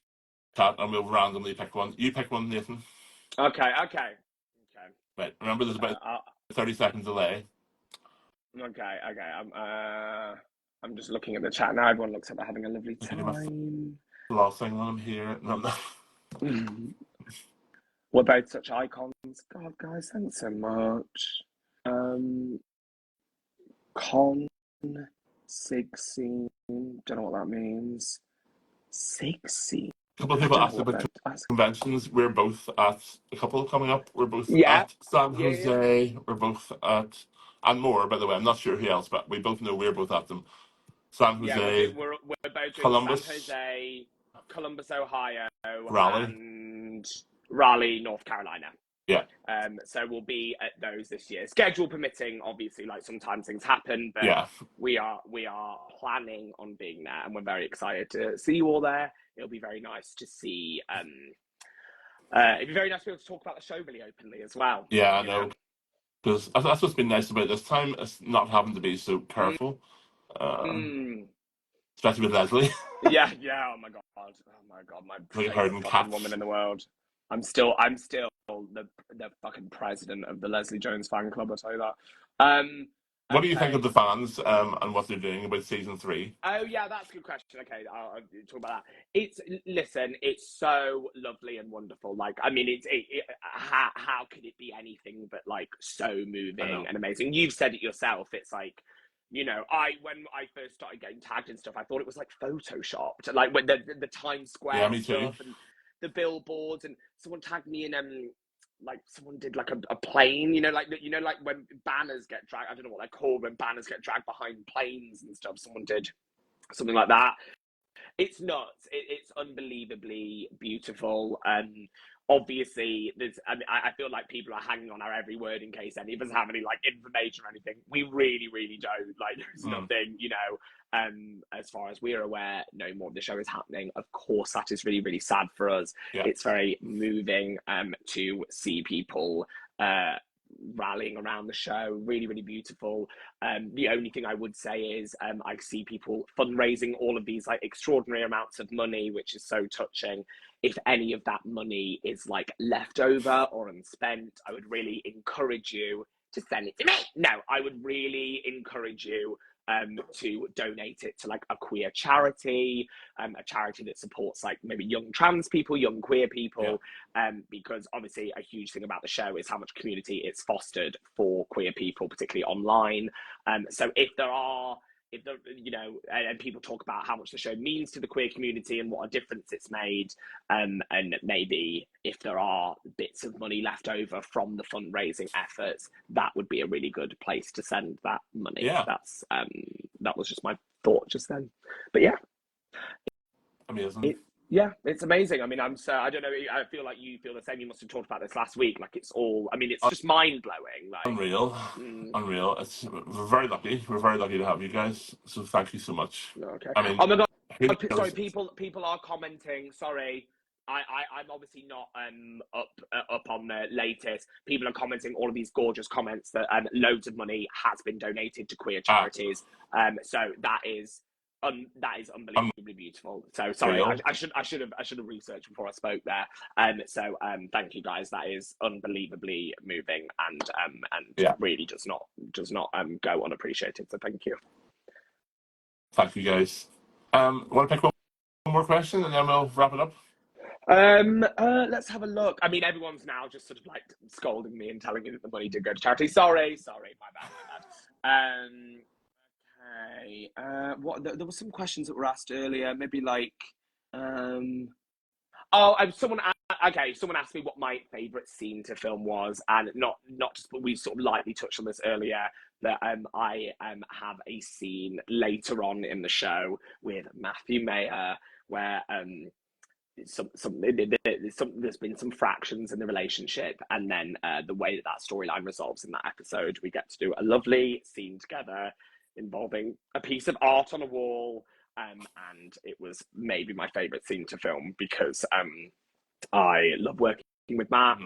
chat, and we'll randomly pick one. You pick one, Nathan. Okay. Okay. Okay. Right. Remember, there's about Uh, 30 seconds delay. Okay, okay. I'm just looking at the chat now. Everyone looks like they're having a lovely I can do my time. last thing when I'm here. No, no. We're both such icons. God, guys, thanks so much. Um, Con Sig scene. Don't know what that means. Sig scene. A couple of I people don't know asked what about that. That's... conventions. We're both at a couple coming up. We're both Yeah, at San yeah, yeah. Jose. We're both at, and more, by the way. I'm not sure who else, but we both know we're both at them. San Yeah, Jose, we're both doing San Columbus, Jose, Columbus, Ohio, Raleigh. and Raleigh, North Carolina. Yeah, So we'll be at those this year. Schedule permitting, obviously, like sometimes things happen, but yeah, we are planning on being there, and we're very excited to see you all there. It'll be very nice to see. It'd be very nice to be able to talk about the show really openly as well. yeah, I You know. know. Because that's what's been nice about this time, is not having to be so careful, um, Mm. especially with Leslie. Yeah, yeah. Oh my god, my Like favorite herding fucking woman cats. in the world. I'm still the fucking president of the Leslie Jones fan club. I'll tell you that. What do you think of Okay. the fans and what they're doing about season 3? Oh yeah, that's a good question. Okay, I'll talk about that. Listen, it's so lovely and wonderful. Like, I mean, how could it be anything but like so I moving know. and amazing? You've said it yourself. It's like, I when I first started getting tagged and stuff, I thought it was like photoshopped, like when the Times Yeah, Square me too. stuff and the billboards, and someone tagged me in like someone did like a plane, like when banners get dragged. I don't know what they're called when banners get dragged behind planes and stuff. Someone did something like that. It's nuts. It's unbelievably beautiful. Obviously, there's. I mean, I feel like people are hanging on our every word in case any of us have any like information or anything. We really, really don't. Like, there's Mm. nothing. As far as we're aware, no more of the show is happening. Of course, that is really, really sad for us. Yeah, It's very moving to see people rallying around the show. Really, really beautiful. The only thing I would say is I see people fundraising all of these like extraordinary amounts of money, which is so touching. If any of that money is like left over or unspent, I would really encourage you to send it to me. No, I would really encourage you to donate it to like a queer charity, a charity that supports like maybe young trans people, young queer people, because obviously a huge thing about the show is how much community it's fostered for queer people, particularly online. So if there are, and people talk about how much the show means to the queer community and what a difference it's made, and maybe if there are bits of money left over from the fundraising efforts, that would be a really good place to send that money. Yeah. That was just my thought just then. But yeah. Amazing. It's amazing. I mean, I don't know, I feel like you feel the same. You must have talked about this last week. Like, it's all, I mean, it's just mind-blowing. Like, unreal. We're very lucky. We're very lucky to have you guys. So thank you so much. Okay. I mean, oh my God. Sorry, people are commenting. Sorry. I'm obviously not up on the latest. People are commenting all of these gorgeous comments that loads of money has been donated to queer charities. So that is unbelievably beautiful. So sorry, I should have researched before I spoke there. So thank you guys. That is unbelievably moving and really does not go unappreciated. So thank you. Thank you guys. Want to pick one more question and then we'll wrap it up? Let's have a look. I mean, everyone's now just sort of like scolding me and telling me that the money did go to charity. Sorry, my bad. Okay. There were some questions that were asked earlier. Maybe like, someone asked me what my favourite scene to film was, and not just, but we sort of lightly touched on this earlier. That I have a scene later on in the show with Matthew Mayer where there's been some fractions in the relationship, and then the way that storyline resolves in that episode, we get to do a lovely scene together involving a piece of art on a wall, and it was maybe my favorite scene to film because I love working with Matt,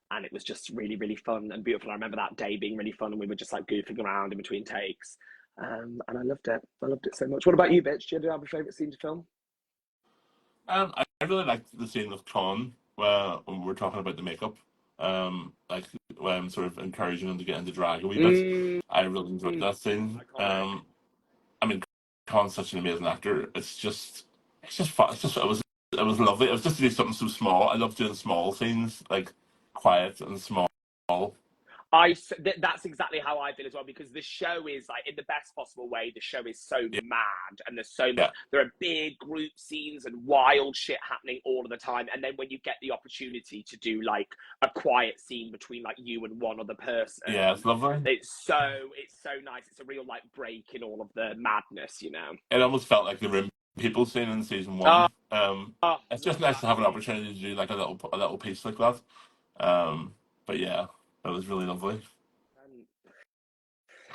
and it was just really, really fun and beautiful. I remember that day being really fun, and we were just like goofing around in between takes, and I loved it. I loved it so much. What about you, Bitch? Do you have a favorite scene to film? I really liked the scene with Con where when we're talking about the makeup, like when I'm sort of encouraging him to get into drag a wee bit. I really enjoyed that scene. I mean, Con's such an amazing actor. It's just fun. It was lovely. It was just to do something so small. I love doing small scenes, like quiet and small. That's exactly how I feel as well, because the show is like, in the best possible way, the show is so mad, and there's so much, there are big group scenes and wild shit happening all of the time, and then when you get the opportunity to do like a quiet scene between like you and one other person, it's lovely. It's so nice. It's a real like break in all of the madness, you know. It almost felt like the Room People scene in season 1. It's just nice to have an opportunity to do like a little piece like that. But yeah, that was really lovely.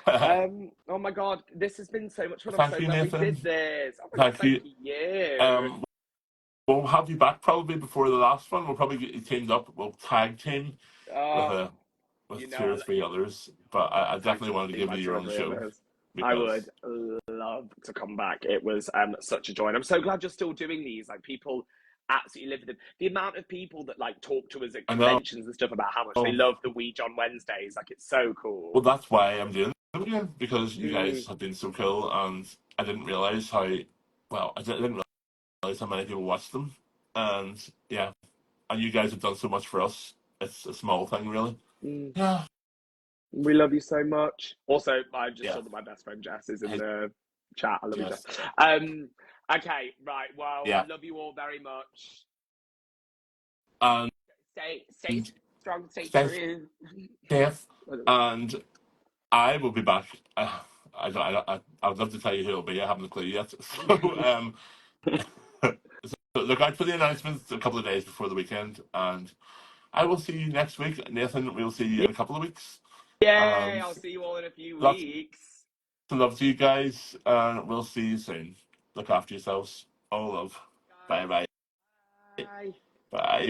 Oh my God, this has been so much fun. I'm so glad we did this. Oh my God, thank you. We'll have you back probably before the last one. We'll probably get you teamed up. We'll tag team with 2 or 3 others. But I definitely wanted to give you your own show. I would love to come back. It was such a joy. And I'm so glad you're still doing these. Like, people absolutely live with them. The amount of people that like talk to us at conventions and stuff about how much they love the Weege on Wednesdays, like, it's so cool. Well, that's why I'm doing them again, because you guys have been so cool, and I didn't realize how many people watch them, and and you guys have done so much for us. It's a small thing, really. Yeah. We love you so much. Also, I just saw that my best friend Jess is in the chat. I love you, Jess. Okay, right. Well, I love you all very much. Stay strong, stay true. Yes. And I will be back. I'd love to tell you who it'll be. I haven't a clue yet. So look out for the announcements a couple of days before the weekend, and I will see you next week. Nathan, we'll see you in a couple of weeks. Yay! I'll see you all in a few weeks. Love to you guys, and we'll see you soon. Look after yourselves. All love. Bye bye. Bye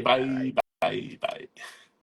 bye bye bye.